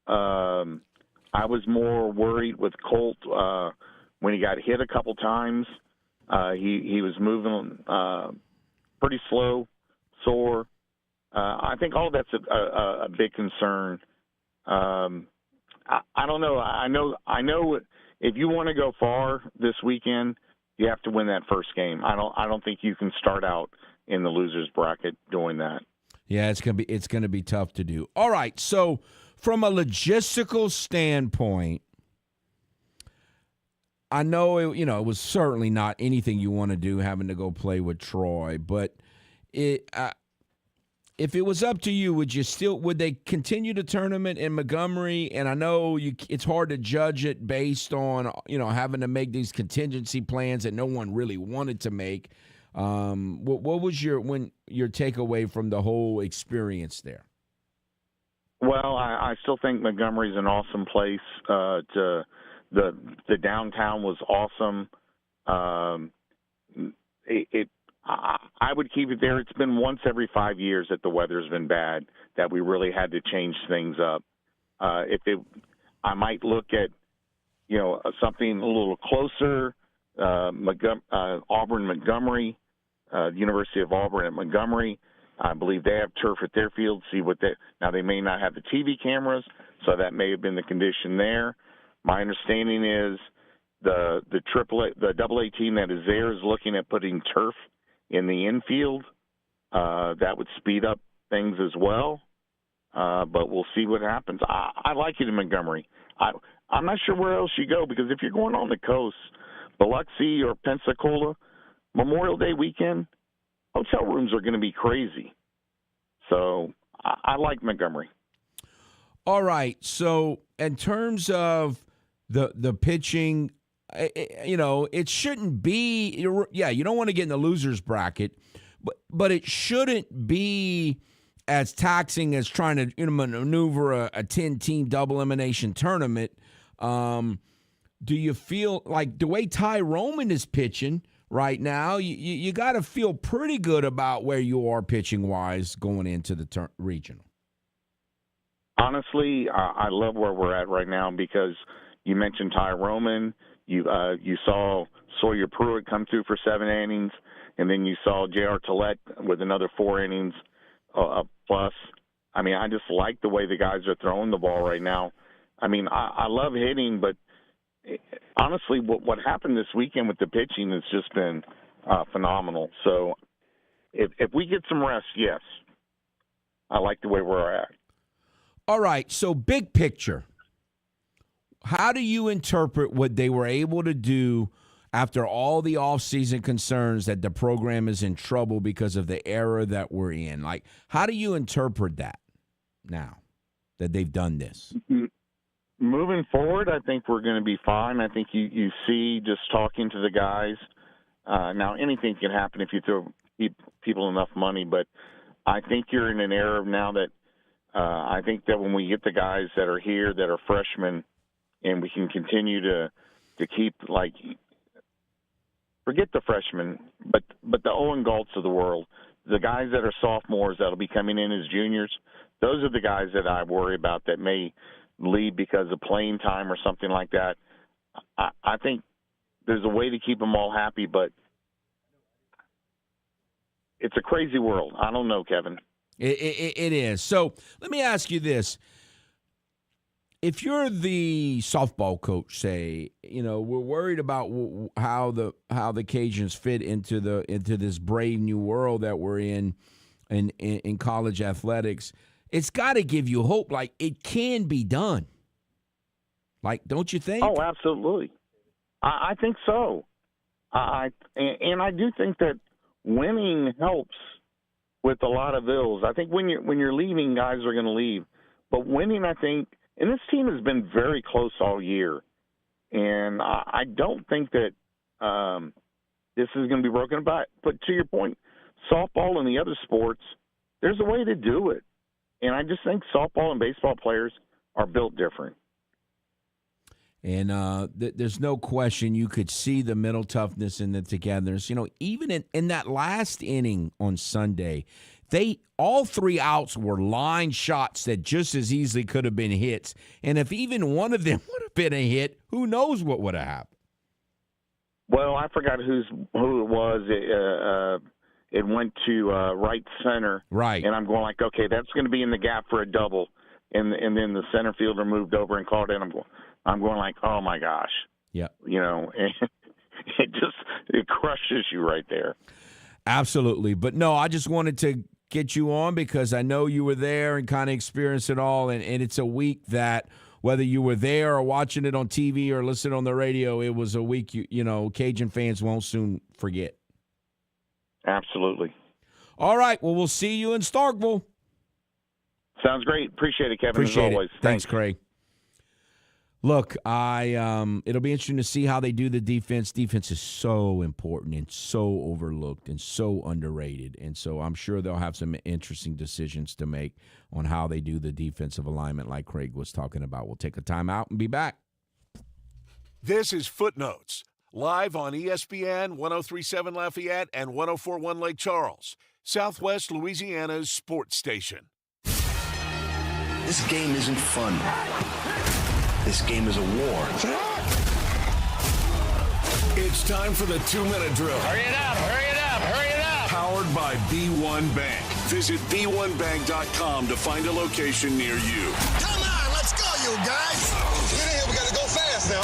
I was more worried with Colt when he got hit a couple times. He was moving pretty slow, sore. I think all of that's a big concern. I don't know. I know if you want to go far this weekend, you have to win that first game. I don't think you can start out in the losers bracket doing that. Yeah, it's gonna be tough to do. All right, so from a logistical standpoint, I know it was certainly not anything you want to do, having to go play with Troy. But if it was up to you, would they continue the tournament in Montgomery? And I know it's hard to judge it based on having to make these contingency plans that no one really wanted to make. What was your takeaway from the whole experience there? Well, I still think Montgomery's an awesome place. The downtown was awesome. I would keep it there. It's been once every 5 years that the weather's been bad, that we really had to change things up. I might look at something a little closer. Auburn, Montgomery, University of Auburn at Montgomery. I believe they have turf at their field. Now they may not have the TV cameras, so that may have been the condition there. My understanding is the AA team that is there is looking at putting turf in the infield. That would speed up things as well. But we'll see what happens. I like it in Montgomery. I'm not sure where else you go, because if you're going on the coast, Biloxi or Pensacola, Memorial Day weekend, hotel rooms are going to be crazy. So I like Montgomery. All right. So in terms of the pitching, it shouldn't be. You don't want to get in the losers bracket, but it shouldn't be as taxing as trying to maneuver a 10-team double elimination tournament. Do you feel like the way Ty Roman is pitching right now. You got to feel pretty good about where you are pitching-wise going into the regional. Honestly, I love where we're at right now because you mentioned Ty Roman. You saw Sawyer Pruitt come through for 7 innings, and then you saw J.R. Tillett with another 4 innings plus. I mean, I just like the way the guys are throwing the ball right now. I mean, I love hitting, but honestly, what happened this weekend with the pitching has just been phenomenal. So if we get some rest, yes, I like the way we're at. All right, so big picture, how do you interpret what they were able to do after all the offseason concerns that the program is in trouble because of the era that we're in? Like, how do you interpret that now that they've done this? Moving forward, I think we're going to be fine. I think you see just talking to the guys. Now, anything can happen if you throw people enough money, but I think you're in an era now that I think that when we get the guys that are here that are freshmen and we can continue to keep, like, forget the freshmen, but the Owen Galts of the world, the guys that are sophomores that'll be coming in as juniors, those are the guys that I worry about that may leave because of playing time or something like that. I think there's a way to keep them all happy, but it's a crazy world. I don't know, Kevin. It is. So let me ask you this. If you're the softball coach, say, we're worried about how the Cajuns fit into this brave new world that we're in college athletics, it's got to give you hope. Like, it can be done. Like, don't you think? Oh, absolutely. I think so. I do think that winning helps with a lot of ills. I think when you're leaving, guys are going to leave. But winning, I think, and this team has been very close all year, and I don't think that this is going to be broken. But to your point, softball and the other sports, there's a way to do it. And I just think softball and baseball players are built different. And there's no question you could see the mental toughness and the togetherness. Even in that last inning on Sunday, all 3 outs were line shots that just as easily could have been hits. And if even one of them would have been a hit, who knows what would have happened? Well, I forgot who it was. It went to right center. Right. And I'm going like, okay, that's going to be in the gap for a double. And then the center fielder moved over and caught it. I'm going like, oh, my gosh. Yeah. It crushes you right there. Absolutely. But, no, I just wanted to get you on because I know you were there and kind of experienced it all. And it's a week that whether you were there or watching it on TV or listening on the radio, it was a week, Cajun fans won't soon forget. Absolutely. All right. Well, we'll see you in Starkville. Sounds great. Appreciate it, Kevin, Appreciate as always. It. Thanks, Craig. Look, it'll be interesting to see how they do the defense. Defense is so important and so overlooked and so underrated. And so I'm sure they'll have some interesting decisions to make on how they do the defensive alignment like Craig was talking about. We'll take a timeout and be back. This is Footnotes, live on ESPN 103.7 Lafayette and 104.1 Lake Charles, Southwest Louisiana's sports station. This game isn't fun. This game is a war. It's time for the 2-minute drill. Hurry it up, hurry it up, hurry it up. Powered by B1 Bank. Visit B1Bank.com to find a location near you. Come on, let's go, you guys. Get in here, we gotta go fast now.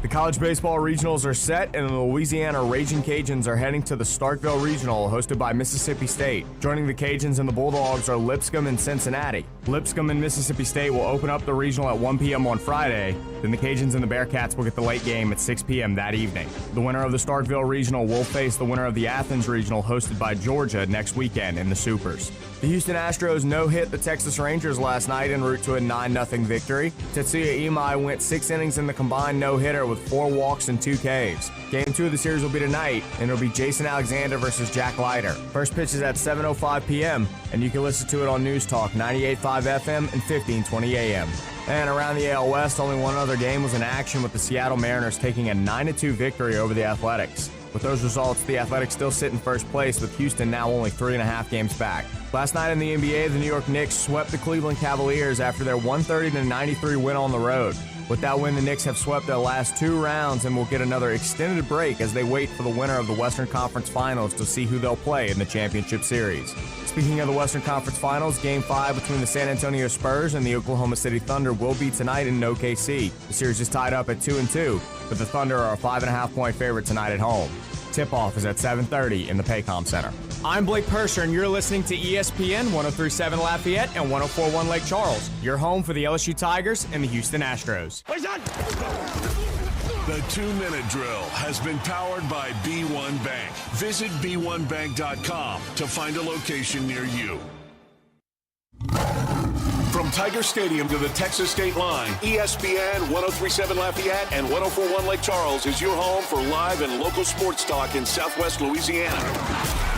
The college baseball regionals are set, and the Louisiana Raging Cajuns are heading to the Starkville Regional, hosted by Mississippi State. Joining the Cajuns and the Bulldogs are Lipscomb and Cincinnati. Lipscomb and Mississippi State will open up the regional at 1 p.m. on Friday. Then the Cajuns and the Bearcats will get the late game at 6 p.m. that evening. The winner of the Starkville Regional will face the winner of the Athens Regional, hosted by Georgia, next weekend in the Supers. The Houston Astros no-hit the Texas Rangers last night en route to a 9-0 victory. Tetsuya Imai went 6 innings in the combined no-hitter with 4 walks and 2 Ks. Game 2 of the series will be tonight, and it'll be Jason Alexander versus Jack Leiter. First pitch is at 7:05 p.m., and you can listen to it on News Talk 98.5 FM and 1520 AM. And around the AL West, only one other game was in action with the Seattle Mariners taking a 9-2 victory over the Athletics. With those results, the Athletics still sit in first place, with Houston now only 3.5 games back. Last night in the NBA, the New York Knicks swept the Cleveland Cavaliers after their 130-93 win on the road. With that win, the Knicks have swept their last 2 rounds and will get another extended break as they wait for the winner of the Western Conference Finals to see who they'll play in the championship series. Speaking of the Western Conference Finals, Game 5 between the San Antonio Spurs and the Oklahoma City Thunder will be tonight in OKC. The series is tied up at 2-2, but the Thunder are a 5.5-point favorite tonight at home. Tip-off is at 7:30 in the Paycom Center. I'm Blake Persher, and you're listening to ESPN 103.7 Lafayette and 104.1 Lake Charles, your home for the LSU Tigers and the Houston Astros. The 2-minute drill has been powered by B1 Bank. Visit b1bank.com to find a location near you. From Tiger Stadium to the Texas state line, ESPN 103.7 Lafayette and 104.1 Lake Charles is your home for live and local sports talk in Southwest Louisiana.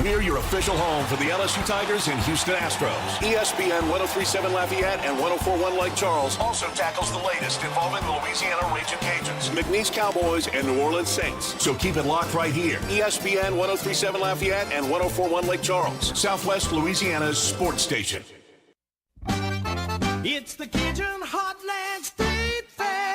We're your official home for the LSU Tigers and Houston Astros. ESPN 103.7 Lafayette and 104.1 Lake Charles also tackles the latest involving the Louisiana Raging Cajuns, McNeese Cowboys, and New Orleans Saints. So keep it locked right here. ESPN 103.7 Lafayette and 104.1 Lake Charles, Southwest Louisiana's sports station. It's the Cajun Heartland State Fair.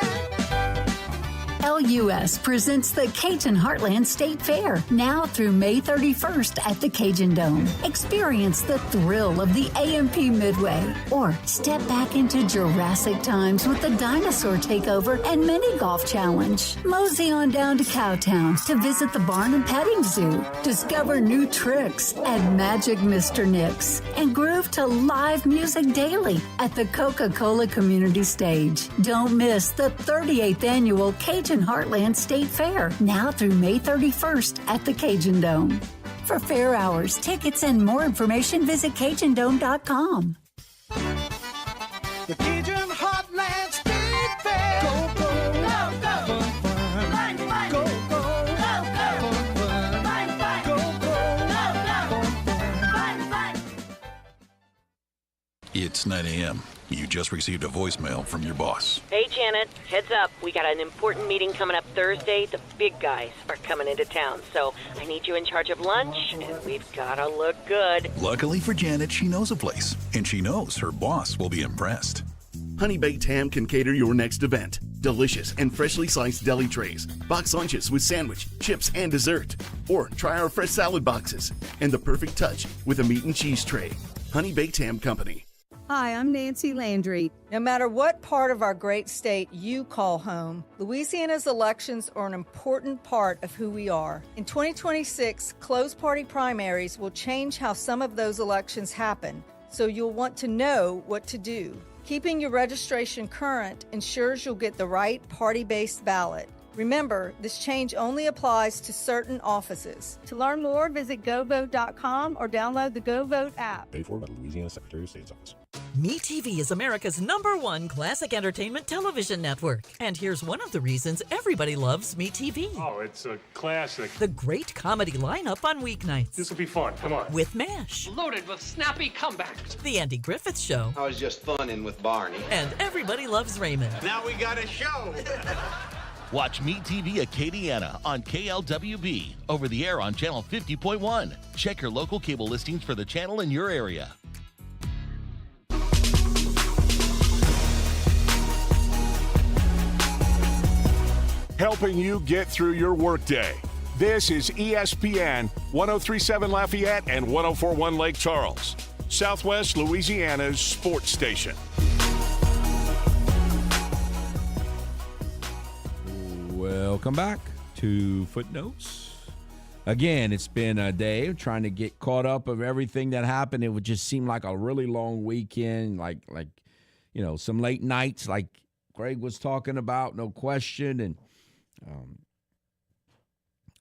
LUS presents the Cajun Heartland State Fair, now through May 31st at the Cajun Dome. Experience the thrill of the AMP Midway, or step back into Jurassic times with the Dinosaur Takeover and Mini Golf Challenge. Mosey on down to Cowtown to visit the Barn and Petting Zoo, discover new tricks at Magic Mr. Nick's, and groove to live music daily at the Coca-Cola Community Stage. Don't miss the 38th annual Cajun Heartland State Fair, now through May 31st at the Cajun Dome. For fair hours, tickets, and more information, visit CajunDome.com. The Cajun Heartland State Fair. Go, go, go, go. Fun, fun. Go, go, go, go. Fun, fun. Go, go, go, go. Fun, fun. It's 9 a.m. You just received a voicemail from your boss. Hey, Janet. Heads up. We got an important meeting coming up Thursday. The big guys are coming into town, so I need you in charge of lunch, and we've got to look good. Luckily for Janet, she knows a place, and she knows her boss will be impressed. Honey Baked Ham can cater your next event. Delicious and freshly sliced deli trays, box lunches with sandwich, chips, and dessert. Or try our fresh salad boxes and the perfect touch with a meat and cheese tray. Honey Baked Ham Company. Hi, I'm Nancy Landry. No matter what part of our great state you call home, Louisiana's elections are an important part of who we are. In 2026, closed party primaries will change how some of those elections happen, so you'll want to know what to do. Keeping your registration current ensures you'll get the right party-based ballot. Remember, this change only applies to certain offices. To learn more, visit govote.com or download the GoVote app. Paid for by the Louisiana Secretary of State's office. MeTV is America's #1 classic entertainment television network. And here's one of the reasons everybody loves MeTV. Oh, it's a classic. The great comedy lineup on weeknights. This will be fun. Come on. With MASH. Loaded with snappy comebacks. The Andy Griffith Show. I was just funning with Barney. And Everybody Loves Raymond. Now we got a show. Watch MeTV Acadiana on KLWB, over the air on Channel 50.1. Check your local cable listings for the channel in your area. Helping you get through your workday. This is ESPN 103.7 Lafayette and 104.1 Lake Charles, Southwest Louisiana's sports station. Welcome back to Footnotes. Again, it's been a day of trying to get caught up of everything that happened. It would just seem like a really long weekend, like some late nights, like Greg was talking about, no question, and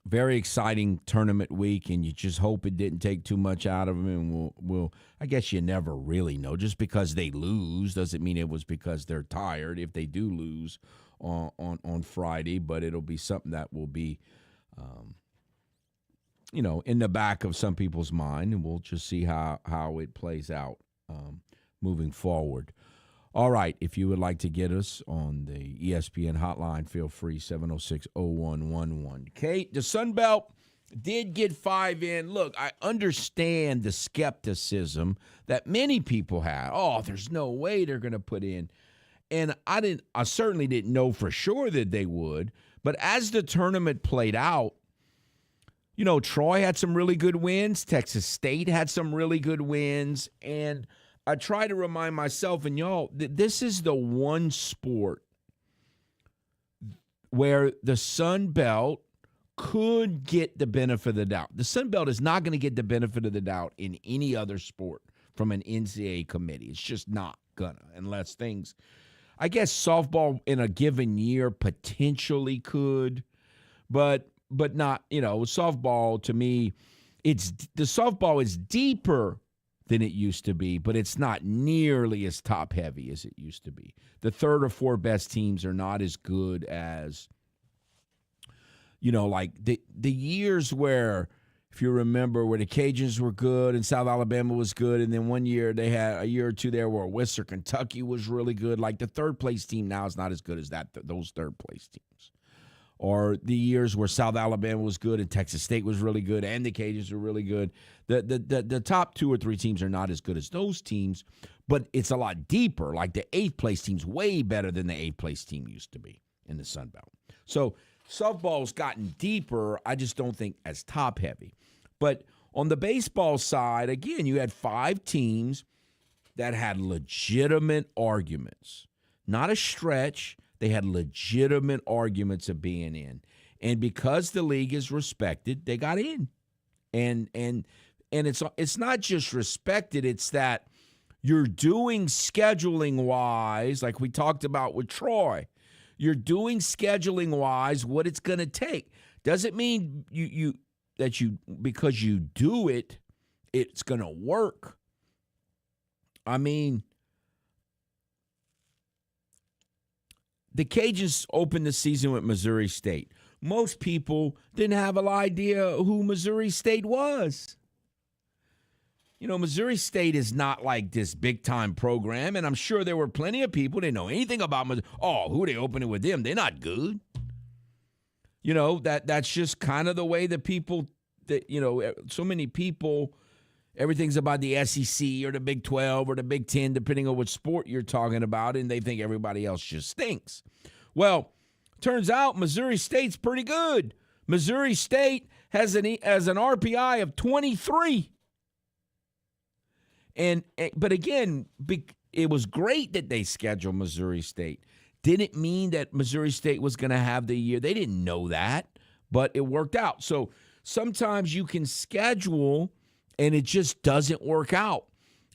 very exciting tournament week, and you just hope it didn't take too much out of them. And we'll I guess you never really know. Just because they lose doesn't mean it was because they're tired. If they do lose on Friday, but it'll be something that will be, in the back of some people's mind, and we'll just see how it plays out moving forward. All right, if you would like to get us on the ESPN hotline, feel free, 706-0111. Kate, the Sun Belt did get 5 in. Look, I understand the skepticism that many people had. Oh, there's no way they're going to put in. And I certainly didn't know for sure that they would. But as the tournament played out, you know, Troy had some really good wins. Texas State had some really good wins. And I try to remind myself and y'all that this is the one sport where the Sun Belt could get the benefit of the doubt. The Sun Belt is not going to get the benefit of the doubt in any other sport from an NCAA committee. It's just not going to, unless things, I guess softball in a given year potentially could, but not, you know, softball to me, the softball is deeper than it used to be, but it's not nearly as top heavy as it used to be. The third or four best teams are not as good as, you know, like the years where, if you remember, where the Cajuns were good and South Alabama was good, and then one year they had a year or two there where Worcester, Kentucky was really good. Like the third place team now is not as good as those third place teams. Or the years where South Alabama was good and Texas State was really good and the Cajuns were really good. The top 2 or 3 teams are not as good as those teams, but it's a lot deeper. Like the 8th place team's way better than the 8th place team used to be in the Sun Belt. So softball's gotten deeper. I just don't think as top heavy. But on the baseball side, again, you had 5 teams that had legitimate arguments. Not a stretch. They had legitimate arguments of being in. And because the league is respected, they got in. And it's not just respected, it's that you're doing scheduling-wise, like we talked about with Troy. You're doing scheduling-wise what it's going to take. Doesn't mean because you do it, it's going to work. I mean, the Cajuns opened the season with Missouri State. Most people didn't have an idea who Missouri State was. You know, Missouri State is not like this big-time program, and I'm sure there were plenty of people that didn't know anything about Missouri. Oh, who they opening with them? They're not good. You know, that's just kind of the way that people, that you know, so many people, everything's about the SEC or the Big 12 or the Big 10, depending on what sport you're talking about, and they think everybody else just stinks. Well, turns out Missouri State's pretty good. Missouri State has an RPI of 23. But again, it was great that they scheduled Missouri State. Didn't mean that Missouri State was going to have the year. They didn't know that, but it worked out. So sometimes you can schedule and it just doesn't work out.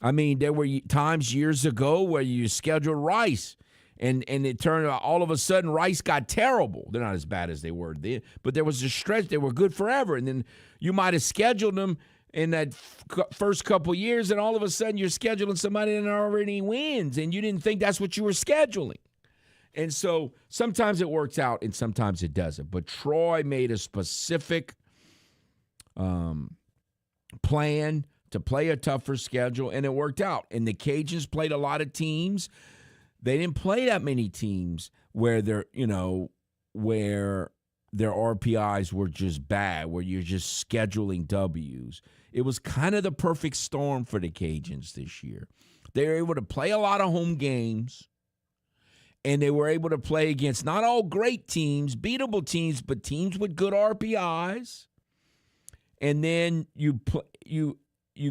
I mean, there were times years ago where you scheduled Rice, and it turned out all of a sudden Rice got terrible. They're not as bad as they were then, but there was a stretch they were good forever. And then you might have scheduled them in that first couple years, and all of a sudden you're scheduling somebody that already wins, and you didn't think that's what you were scheduling. And so sometimes it works out and sometimes it doesn't. But Troy made a specific plan to play a tougher schedule, and it worked out. And the Cajuns played a lot of teams. They didn't play that many teams where their RPIs were just bad, where you're just scheduling W's. It was kind of the perfect storm for the Cajuns this year. They were able to play a lot of home games, and they were able to play against not all great teams, beatable teams, but teams with good RPIs. And then you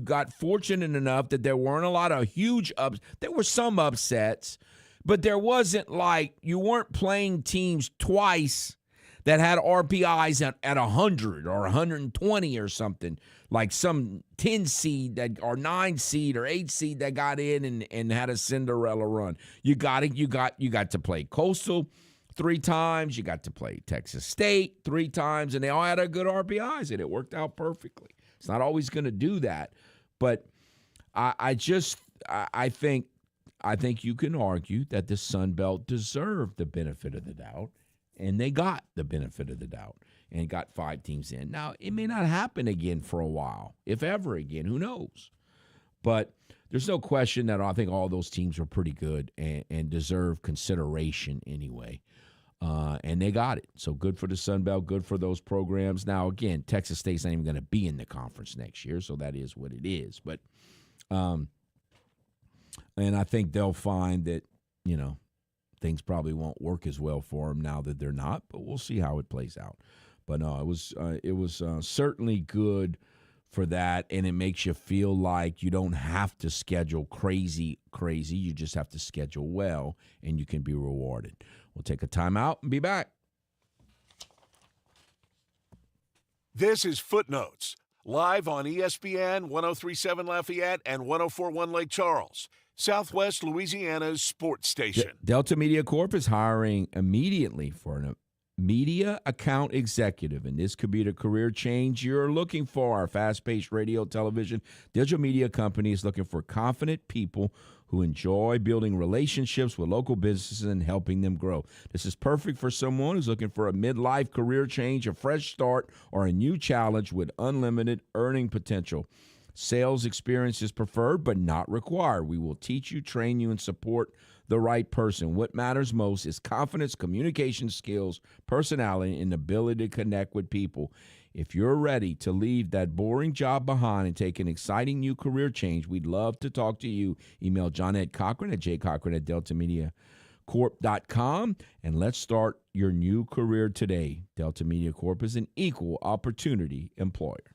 got fortunate enough that there weren't a lot of huge ups. There were some upsets, but there wasn't like you weren't playing teams twice that had RPIs at 100 or 120 or something, like some 10 seed that or 9 seed or 8 seed that got in and had a Cinderella run. You got to play Coastal 3 times. You got to play Texas State 3 times, and they all had a good RPIs, and it worked out perfectly. It's not always going to do that, but I think you can argue that the Sun Belt deserved the benefit of the doubt, and they got the benefit of the doubt and got 5 teams in. Now, it may not happen again for a while, if ever again. Who knows? But there's no question that I think all those teams are pretty good and deserve consideration anyway. And they got it. So good for the Sun Belt, good for those programs. Now, again, Texas State's not even going to be in the conference next year, so that is what it is. But, and I think they'll find that, things probably won't work as well for them now that they're not, but we'll see how it plays out. But no, it was certainly good for that, and it makes you feel like you don't have to schedule crazy. You just have to schedule well, and you can be rewarded. We'll take a timeout and be back. This is Footnotes, live on ESPN 103.7 Lafayette and 104.1 Lake Charles, Southwest Louisiana's sports station. Delta Media Corp is hiring immediately for a media account executive, and this could be the career change you're looking for. Our fast-paced radio, television, digital media company is looking for confident people who enjoy building relationships with local businesses and helping them grow. This is perfect for someone who's looking for a midlife career change, a fresh start, or a new challenge with unlimited earning potential. Sales experience is preferred but not required. We will teach you, train you, and support the right person. What matters most is confidence, communication skills, personality, and ability to connect with people. If you're ready to leave that boring job behind and take an exciting new career change, we'd love to talk to you. Email Johnette Cochran at jcochran@deltamediacorp.com, and let's start your new career today. Delta Media Corp is an equal opportunity employer.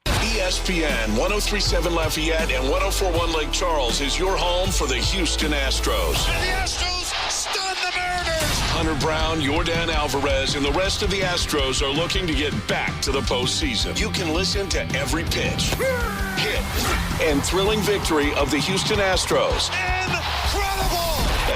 ESPN 103.7 Lafayette and 104.1 Lake Charles is your home for the Houston Astros. And the Astros stun the Mariners. Hunter Brown, Yordan Alvarez, and the rest of the Astros are looking to get back to the postseason. You can listen to every pitch, hit, and thrilling victory of the Houston Astros. Incredible!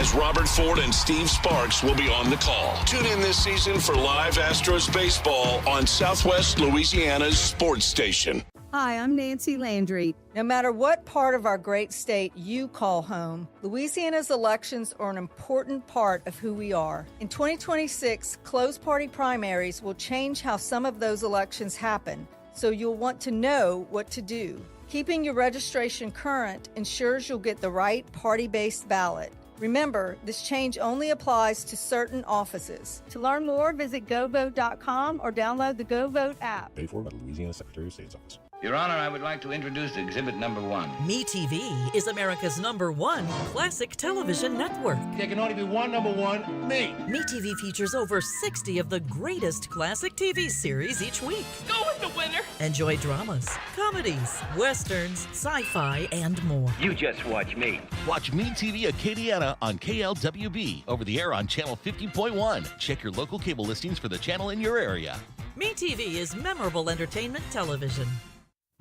As Robert Ford and Steve Sparks will be on the call. Tune in this season for live Astros baseball on Southwest Louisiana's sports station. Hi, I'm Nancy Landry. No matter what part of our great state you call home, Louisiana's elections are an important part of who we are. In 2026, closed party primaries will change how some of those elections happen, so you'll want to know what to do. Keeping your registration current ensures you'll get the right party-based ballot. Remember, this change only applies to certain offices. To learn more, visit govote.com or download the GoVote app. Paid for by the Louisiana Secretary of State's office. Your Honor, I would like to introduce exhibit number 1. MeTV is America's #1 classic television network. There can only be one number 1, me. MeTV features over 60 of the greatest classic TV series each week. Go with the winner. Enjoy dramas, comedies, westerns, sci-fi, and more. You just watch me. Watch MeTV Acadiana on KLWB, over the air on Channel 50.1. Check your local cable listings for the channel in your area. MeTV is memorable entertainment television.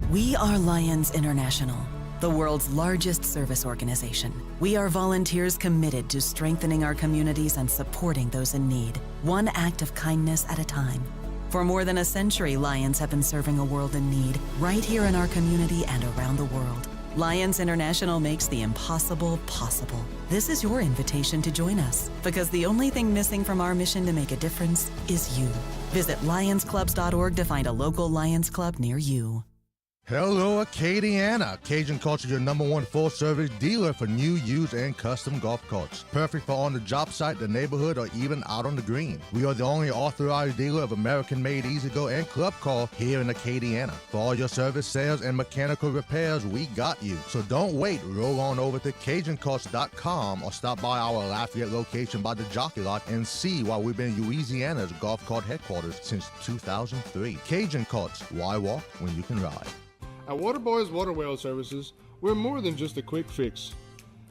We are Lions International, the world's largest service organization. We are volunteers committed to strengthening our communities and supporting those in need, one act of kindness at a time. For more than a century, Lions have been serving a world in need, right here in our community and around the world. Lions International makes the impossible possible. This is your invitation to join us, because the only thing missing from our mission to make a difference is you. Visit lionsclubs.org to find a local Lions Club near you. Hello, Acadiana. Cajun Carts is your #1 full-service dealer for new, used, and custom golf carts. Perfect for on the job site, the neighborhood, or even out on the green. We are the only authorized dealer of American-made E-Z-GO and Club Car here in Acadiana. For all your service, sales, and mechanical repairs, we got you. So don't wait. Roll on over to CajunCarts.com or stop by our Lafayette location by the Jockey Lot and see why we've been Louisiana's golf cart headquarters since 2003. Cajun Carts. Why walk when you can ride? At Waterboys Water Well Services, we're more than just a quick fix.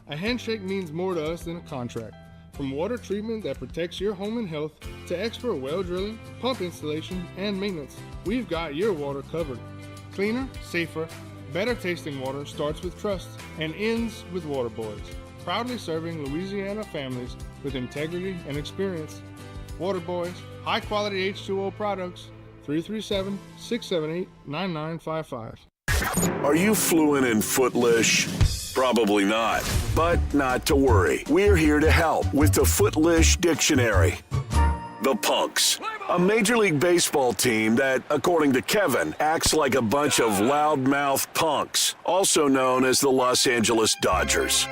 A handshake means more to us than a contract. From water treatment that protects your home and health to expert well drilling, pump installation, and maintenance, we've got your water covered. Cleaner, safer, better tasting water starts with trust and ends with Waterboys. Proudly serving Louisiana families with integrity and experience. Waterboys, high quality H2O products, 337-678-9955. Are you fluent in Footlish? Probably not, but not to worry. We're here to help with the Footlish Dictionary. The Punks, A Major League Baseball team that, according to Kevin, acts like a bunch of loudmouth punks, also known as the Los Angeles Dodgers.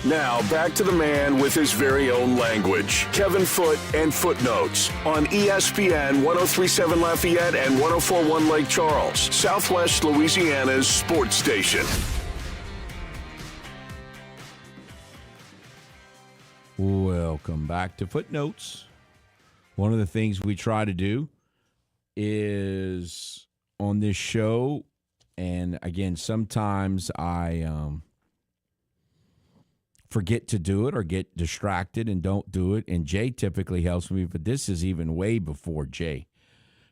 Now, back to the man with his very own language, Kevin Foote and Footnotes on ESPN 1037 Lafayette and 1041 Lake Charles, Southwest Louisiana's sports station. Welcome back to Footnotes. One of the things we try to do is on this show, and again, sometimes I forget to do it or get distracted and don't do it, and Jay typically helps me, but this is even way before Jay.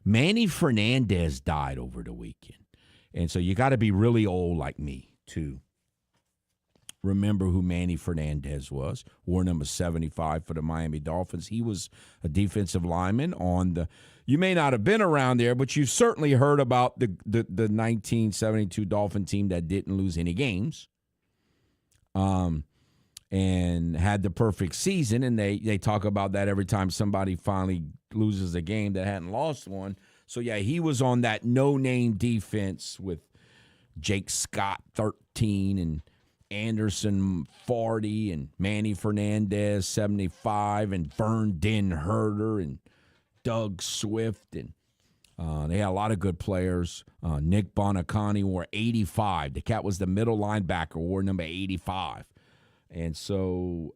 Manny Fernandez died over the weekend, and so you got to be really old like me to remember who Manny Fernandez was. Wore number 75 for the Miami Dolphins. He was a defensive lineman on the – you may not have been around there, but you've certainly heard about the 1972 Dolphin team that didn't lose any games and had the perfect season, and they talk about that every time somebody finally loses a game that hadn't lost one. So, yeah, he was on that no-name defense with Jake Scott, 13, and Anderson 40 and Manny Fernandez 75 and Vern Den Herder and Doug Swift, and they had a lot of good players. Nick Bonacani wore 85. The cat was the middle linebacker, wore number 85. And so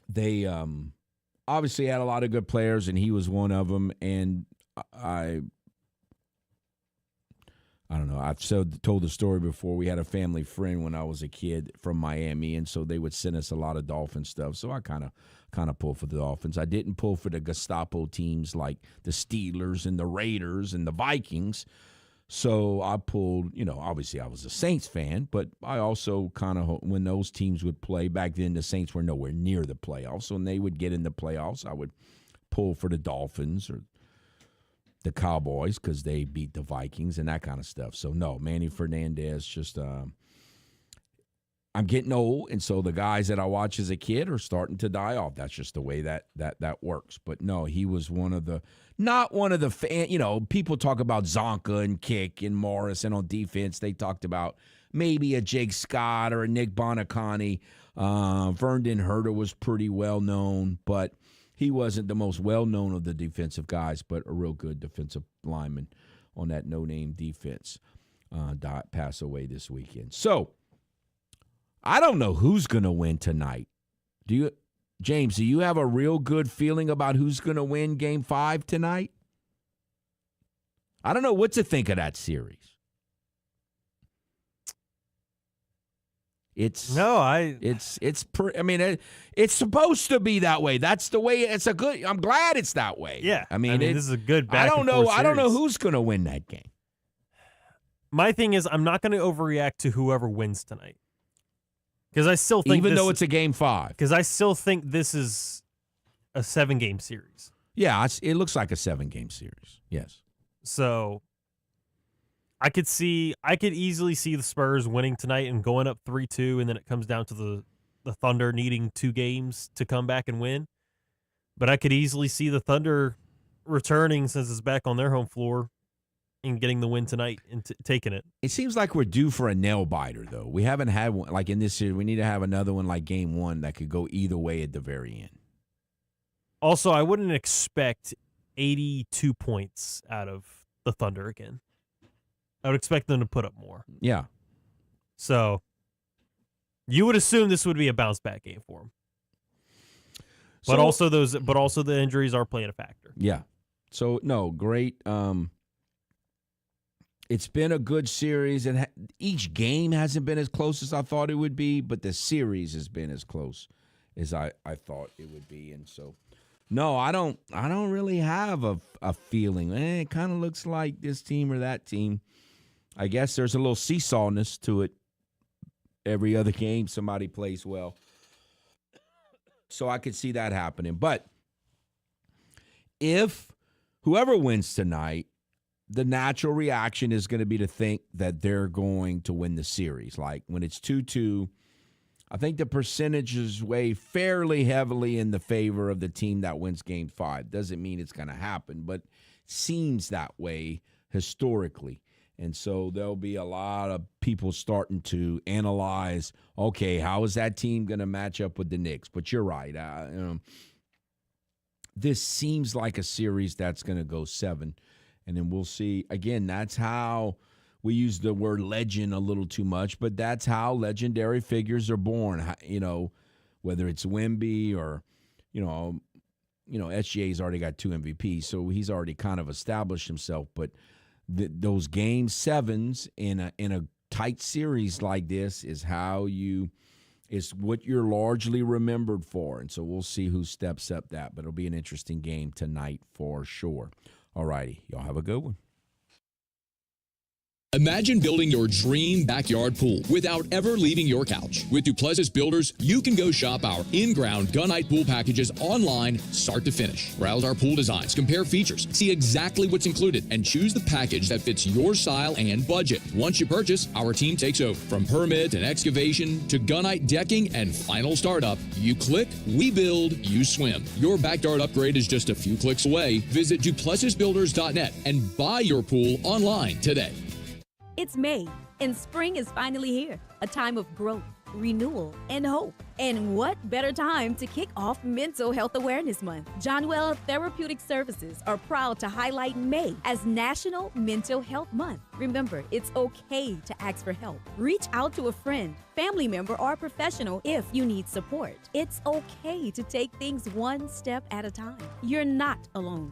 they obviously had a lot of good players, and he was one of them. And I don't know. I've told the story before. We had a family friend when I was a kid from Miami, and so they would send us a lot of Dolphin stuff. So I kind of pulled for the Dolphins. I didn't pull for the Gestapo teams like the Steelers and the Raiders and the Vikings. So I pulled, obviously I was a Saints fan, but I also kind of, when those teams would play, back then the Saints were nowhere near the playoffs. So when they would get in the playoffs, I would pull for the Dolphins or the Cowboys because they beat the Vikings and that kind of stuff. So, no, Manny Fernandez just I'm getting old, and so the guys that I watched as a kid are starting to die off. That's just the way that works. But, no, he was not one of the people talk about Zonka and Kick and Morris, and on defense they talked about maybe a Jake Scott or a Nick Bonacani. Vern Den Herder was pretty well known, but he wasn't the most well-known of the defensive guys, but a real good defensive lineman on that no-name defense. Passed away this weekend. So, I don't know who's going to win tonight. James, do you have a real good feeling about who's going to win Game 5 tonight? I don't know what to think of that series. It's supposed to be that way. That's the way. I'm glad it's that way. Yeah. This is a good I don't know series. Who's going to win that game. My thing is, I'm not going to overreact to whoever wins tonight. Because I still think even though it's a Game 5. Because I still think this is a 7-game series. Yeah, it looks like a 7-game series. Yes. So I could easily see the Spurs winning tonight and going up 3-2, and then it comes down to the Thunder needing 2 games to come back and win. But I could easily see the Thunder returning since it's back on their home floor and getting the win tonight and taking it. It seems like we're due for a nail biter, though. We haven't had one like in this series. We need to have another one like Game 1 that could go either way at the very end. Also, I wouldn't expect 82 points out of the Thunder again. I would expect them to put up more. Yeah. So you would assume this would be a bounce back game for them. But also the injuries are playing a factor. Yeah. So no, great. It's been a good series, and each game hasn't been as close as I thought it would be, but the series has been as close as I thought it would be. And so, no, I don't really have a feeling. It kind of looks like this team or that team. I guess there's a little seesawness to it. Every other game, somebody plays well. So I could see that happening. But if whoever wins tonight, the natural reaction is going to be to think that they're going to win the series. Like when it's 2-2, I think the percentages weigh fairly heavily in the favor of the team that wins Game 5. Doesn't mean it's going to happen, but seems that way historically. And so there'll be a lot of people starting to analyze, okay, how is that team going to match up with the Knicks? But you're right. This seems like a series that's going to go 7. And then we'll see. Again, that's how we use the word legend a little too much, but that's how legendary figures are born. You know, whether it's Wemby or, SGA's already got 2 MVPs, so he's already kind of established himself. But those Game 7s in a tight series like this is what you're largely remembered for. And so we'll see who steps up that. But it'll be an interesting game tonight for sure. All righty. Y'all have a good one. Imagine building your dream backyard pool without ever leaving your couch. With Duplessis Builders, you can go shop our in-ground gunite pool packages online, start to finish. Browse our pool designs, compare features, see exactly what's included, and choose the package that fits your style and budget. Once you purchase, our team takes over. From permit and excavation to gunite decking and final startup, you click, we build, you swim. Your backyard upgrade is just a few clicks away. Visit duplessisbuilders.net and buy your pool online today. It's May, and spring is finally here. A time of growth, renewal, and hope. And what better time to kick off Mental Health Awareness Month? Johnwell Therapeutic Services are proud to highlight May as National Mental Health Month. Remember, it's okay to ask for help. Reach out to a friend, family member, or professional if you need support. It's okay to take things one step at a time. You're not alone.